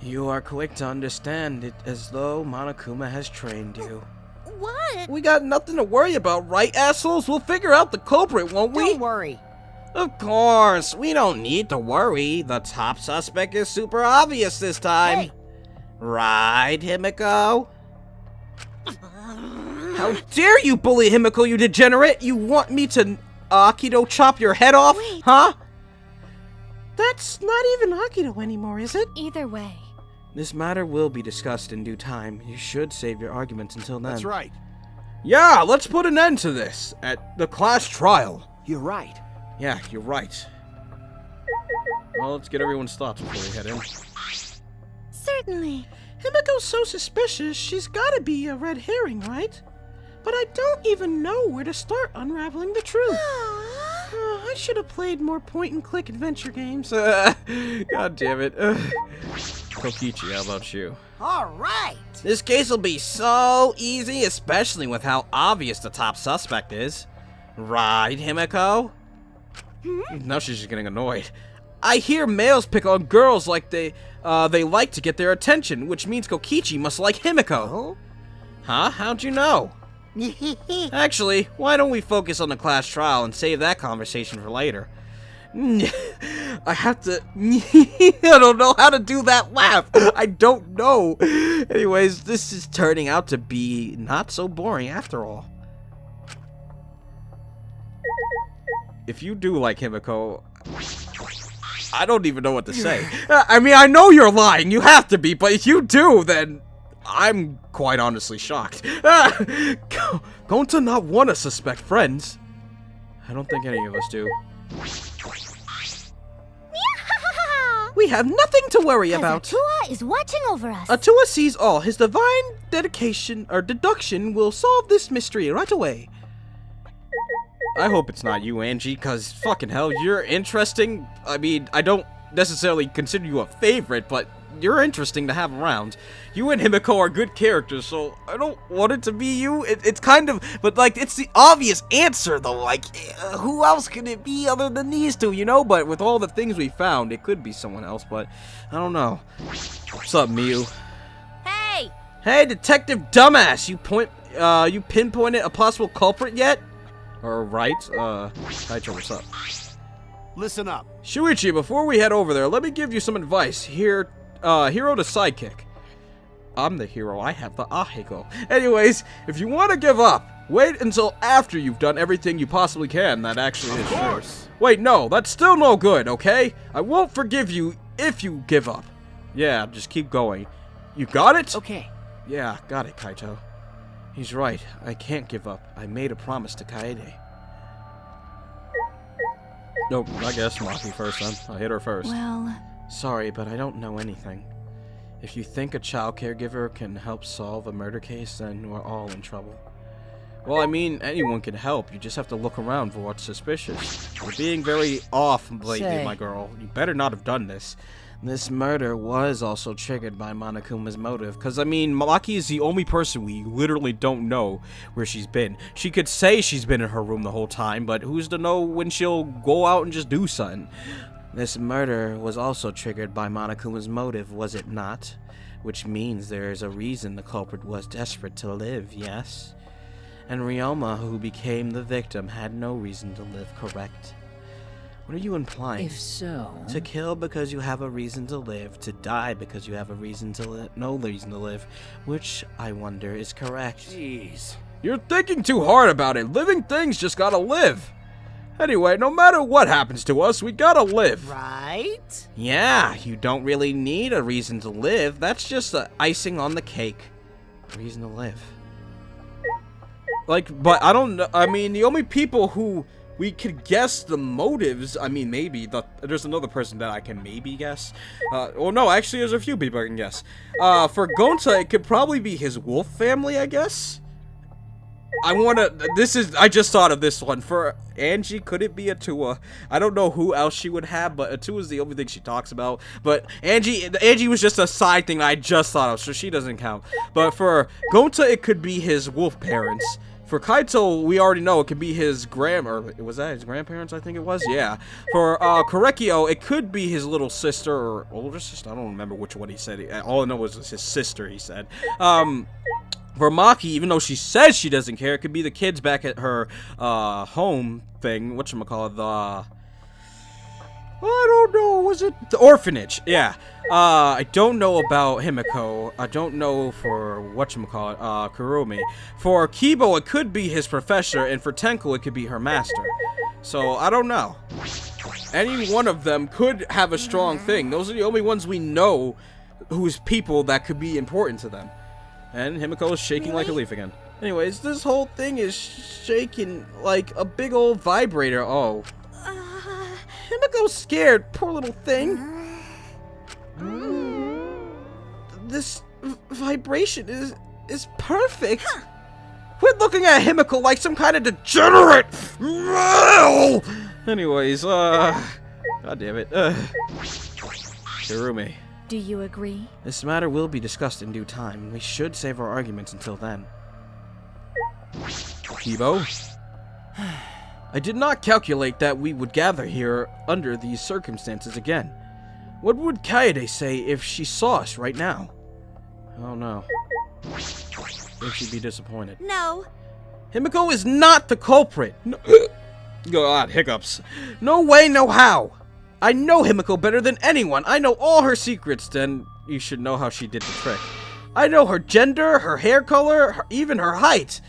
You are quick to understand it as though Monokuma has trained you. What? We got nothing to worry about, right, assholes? We'll figure out the culprit, won't we? Don't worry. Of course, we don't need to worry. The top suspect is super obvious this time. Hey. Right, Himiko? How dare you bully Himiko, you degenerate! You want me to, Akito, chop your head off? Wait. Huh? That's not even Akito anymore, is it? Either way. This matter will be discussed in due time. You should save your arguments until then. That's right. Yeah, let's put an end to this at the class trial. You're right. Yeah, you're right. Well, let's get everyone's thoughts before we head in. Certainly. Himiko's so suspicious, she's gotta be a red herring, right? But I don't even know where to start unraveling the truth. I should have played more point-and-click adventure games. God damn it. Kokichi, how about you? All right. This case will be so easy, especially with how obvious the top suspect is. Right, Himiko? Now she's just getting annoyed. I hear males pick on girls like they like to get their attention, which means Kokichi must like Himiko. Huh? How'd you know? Actually, why don't we focus on the class trial and save that conversation for later? I have to... I don't know how to do that laugh. I don't know. Anyways, this is turning out to be not so boring after all. If you do like Himiko, I don't even know what to say. I mean, I know you're lying. You have to be, but if you do, then I'm quite honestly shocked. Going to not want to suspect friends. I don't think any of us do. We have nothing to worry about. Atua is watching over us. Atua sees all. His divine dedication or deduction will solve this mystery right away. I hope it's not you, Angie, cause fucking hell, you're interesting. I mean, I don't necessarily consider you a favorite, but you're interesting to have around. You and Himiko are good characters, so I don't want it to be you. It's kind of, but like, it's the obvious answer though. Like, who else could it be other than these two, you know? But with all the things we found, it could be someone else, but I don't know. What's up, Miu? Hey. Hey, Detective Dumbass, you pinpointed a possible culprit yet? Or right? Kaito, what's up? Listen up. Shuichi, before we head over there, let me give you some advice. Hero to sidekick. I'm the hero, I have the ahego. Anyways, if you want to give up, wait until after you've done everything you possibly can. That actually is true. Of course. Wait, no, that's still no good, okay? I won't forgive you if you give up. Yeah, just keep going. You got it? Okay. Yeah, got it, Kaito. He's right. I can't give up. I made a promise to Kaede. Nope, I guess Maki first then. I'll hit her first. Well, Sorry, but I don't know anything. If you think a child caregiver can help solve a murder case, then we're all in trouble. Well, I mean, anyone can help. You just have to look around for what's suspicious. You're being very off lately, Say. my girl. You better not have done this. This murder was also triggered by Monokuma's motive. Because, I mean, Maki is the only person we literally don't know where she's been. She could say she's been in her room the whole time, but who's to know when she'll go out and just do something? This murder was also triggered by Monokuma's motive, was it not? Which means there is a reason the culprit was desperate to live, yes? And Ryoma, who became the victim, had no reason to live, correct? What are you implying? If so... To kill because you have a reason to live, to die because you have a reason to no reason to live, which, I wonder, is correct. Jeez. You're thinking too hard about it. Living things just gotta live. Anyway, no matter what happens to us, we gotta live. Right? Yeah, you don't really need a reason to live. That's just the icing on the cake. Reason to live. Like, but I don't know. I mean, the only people who we could guess the motives, I mean, maybe, there's another person that I can maybe guess. Well, no, actually, there's a few people I can guess. For Gonta, it could probably be his wolf family, I guess. I just thought of this one. For Angie, could it be Atua? I don't know who else she would have, but Atua is the only thing she talks about. But Angie was just a side thing I just thought of, so she doesn't count. But for Gonta, it could be his wolf parents. For Kaito, we already know it could be his was that his grandparents, I think it was? Yeah. For Korekio, it could be his little sister or older sister. I don't remember which one he said. All I know was his sister, he said. For Maki, even though she says she doesn't care, it could be the kids back at her home thing. Whatchamacallit, I don't know, was it the orphanage? Yeah. I don't know about Himiko. I don't know for whatchamacallit, Kurumi. For Kibo, it could be his professor, and for Tenko, it could be her master. So, I don't know. Any one of them could have a strong thing. Those are the only ones we know whose people that could be important to them. And Himiko is shaking like a leaf again. Anyways, this whole thing is shaking like a big old vibrator. Oh. Himiko's scared, poor little thing. This vibration is perfect. Quit looking at Himiko like some kind of degenerate. Anyways, God damn it. Kurumi. Do you agree? This matter will be discussed in due time. We should save our arguments until then. Kibo? I did not calculate that we would gather here under these circumstances again. What would Kaede say if she saw us right now? Oh no. I think she'd be disappointed. No. Himiko is not the culprit! No. God, hiccups. No way, no how! I know Himiko better than anyone. I know all her secrets. Then you should know how she did the trick. I know her gender, her hair color, even her height.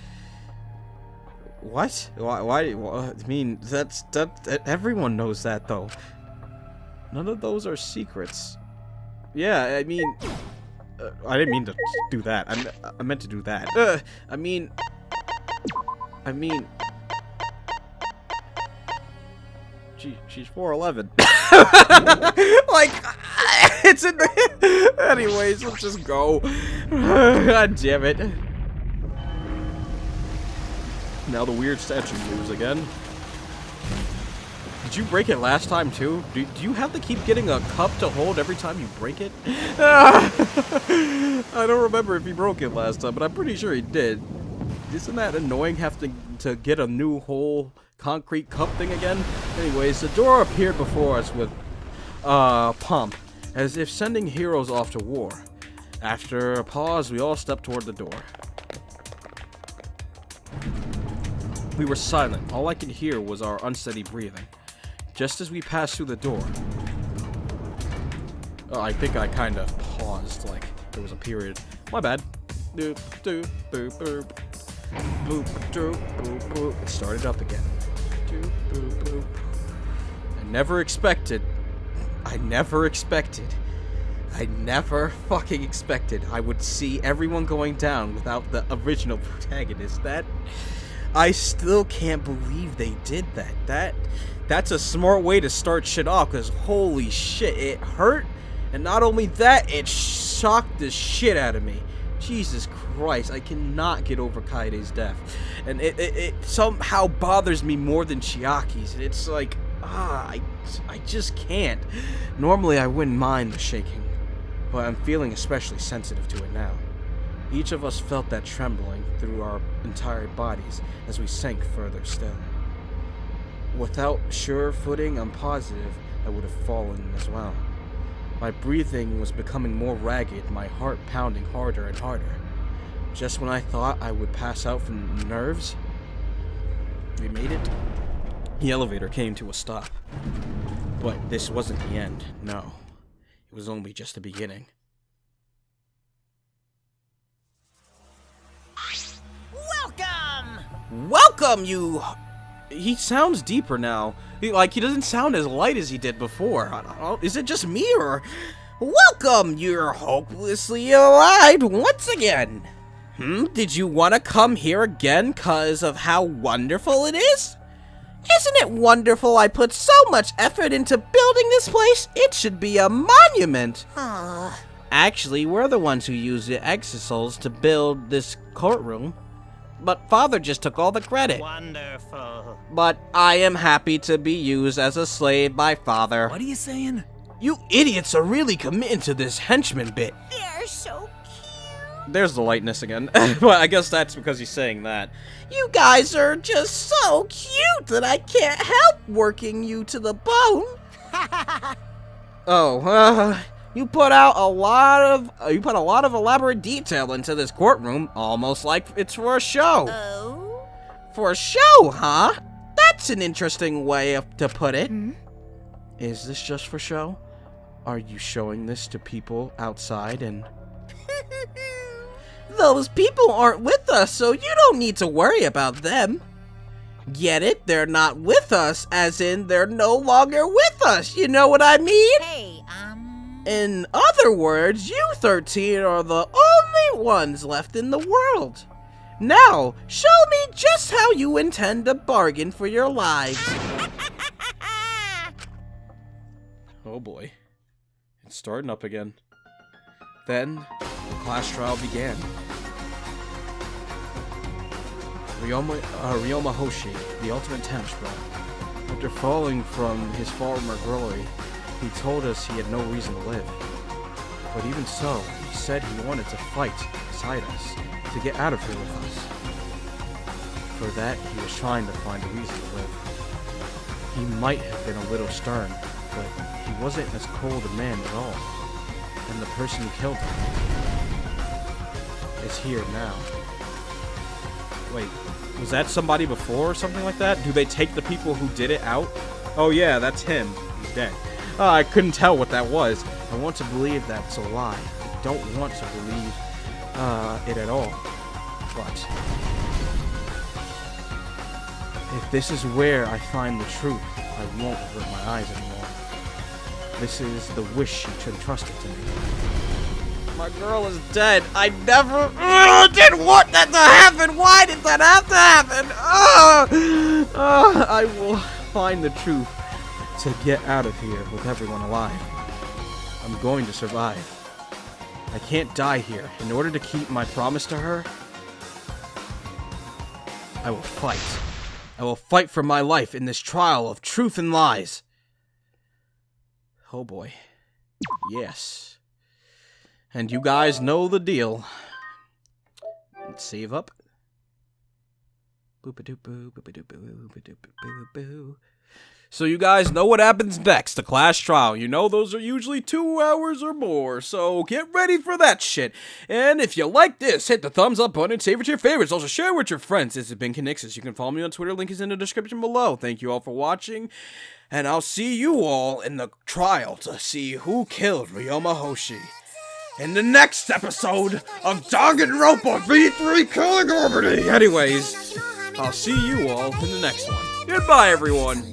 What? Why? I mean, that everyone knows that, though. None of those are secrets. Yeah, I mean, I didn't mean to do that. I meant to do that. I mean, she's 4'11". Like, it's in the... Anyways, let's just go. God damn it. Now the weird statue moves again. Did you break it last time, too? Do you have to keep getting a cup to hold every time you break it? I don't remember if he broke it last time, but I'm pretty sure he did. Isn't that annoying, having to get a new whole concrete cup thing again? Anyways, the door appeared before us with pomp, as if sending heroes off to war. After a pause, we all stepped toward the door. We were silent. All I could hear was our unsteady breathing. Just as we passed through the door... Oh, I think I kind of paused, like there was a period. My bad. Doop, doop, boop, boop. Boop, doop, boop, boop. It started up again. Doop, boop, boop. I never fucking expected I would see everyone going down without the original protagonist. I still can't believe they did that. That's a smart way to start shit off, because holy shit, it hurt. And not only that, it shocked the shit out of me. Jesus Christ, I cannot get over Kaede's death. And it somehow bothers me more than Chiaki's. And it's like, I just can't. Normally I wouldn't mind the shaking, but I'm feeling especially sensitive to it now. Each of us felt that trembling through our entire bodies as we sank further still. Without sure footing, I'm positive I would have fallen as well. My breathing was becoming more ragged, my heart pounding harder and harder. Just when I thought I would pass out from nerves, we made it. The elevator came to a stop. But this wasn't the end, no. It was only just the beginning. Welcome, you... He sounds deeper now. He doesn't sound as light as he did before. I don't know. Is it just me, or... Welcome, you're hopelessly alive once again. Did you want to come here again because of how wonderful it is? Isn't it wonderful I put so much effort into building this place? It should be a monument. Actually, we're the ones who used the exisals to build this courtroom. But Father just took all the credit. Wonderful. But I am happy to be used as a slave by Father. What are you saying? You idiots are really committing to this henchman bit. They're so cute. There's the lightness again. But I guess that's because he's saying that. You guys are just so cute that I can't help working you to the bone. You put a lot of elaborate detail into this courtroom, almost like it's for a show. Oh? For a show, huh? That's an interesting way to put it. Is this just for show? Are you showing this to people outside and... Those people aren't with us, so you don't need to worry about them. Get it? They're not with us, as in they're no longer with us, you know what I mean? Hey, In other words, you 13 are the only ones left in the world. Now, show me just how you intend to bargain for your lives. Oh boy. It's starting up again. Then, the class trial began. Ryoma Hoshi, the ultimate tennis pro. After falling from his former glory, he told us he had no reason to live. But even so, he said he wanted to fight beside us, to get out of here with us. For that, he was trying to find a reason to live. He might have been a little stern, but he wasn't as cold a man at all. And the person who killed him is here now. Wait, was that somebody before or something like that? Do they take the people who did it out? Oh yeah, that's him. He's dead. I couldn't tell what that was. I want to believe that's a lie. I don't want to believe it at all. But if this is where I find the truth, I won't avert my eyes anymore. This is the wish you entrusted to me. My girl is dead. I never did want that to happen. Why did that have to happen? I will find the truth to get out of here with everyone alive. I'm going to survive. I can't die here. In order to keep my promise to her, I will fight. I will fight for my life in this trial of truth and lies. Oh boy. Yes. And you guys know the deal. Let's save up. Boop-a-doop-boo, boop-a-doop-boo, boop-a-doop-boo. So you guys know what happens next, the class trial. You know those are usually 2 hours or more, so get ready for that shit. And if you like this, hit the thumbs up button, save it to your favorites. Also share with your friends. This has been Conixis. You can follow me on Twitter, link is in the description below. Thank you all for watching, and I'll see you all in the trial to see who killed Ryoma Hoshi in the next episode of Danganronpa V3 Killing Harmony. Anyways, I'll see you all in the next one. Goodbye, everyone.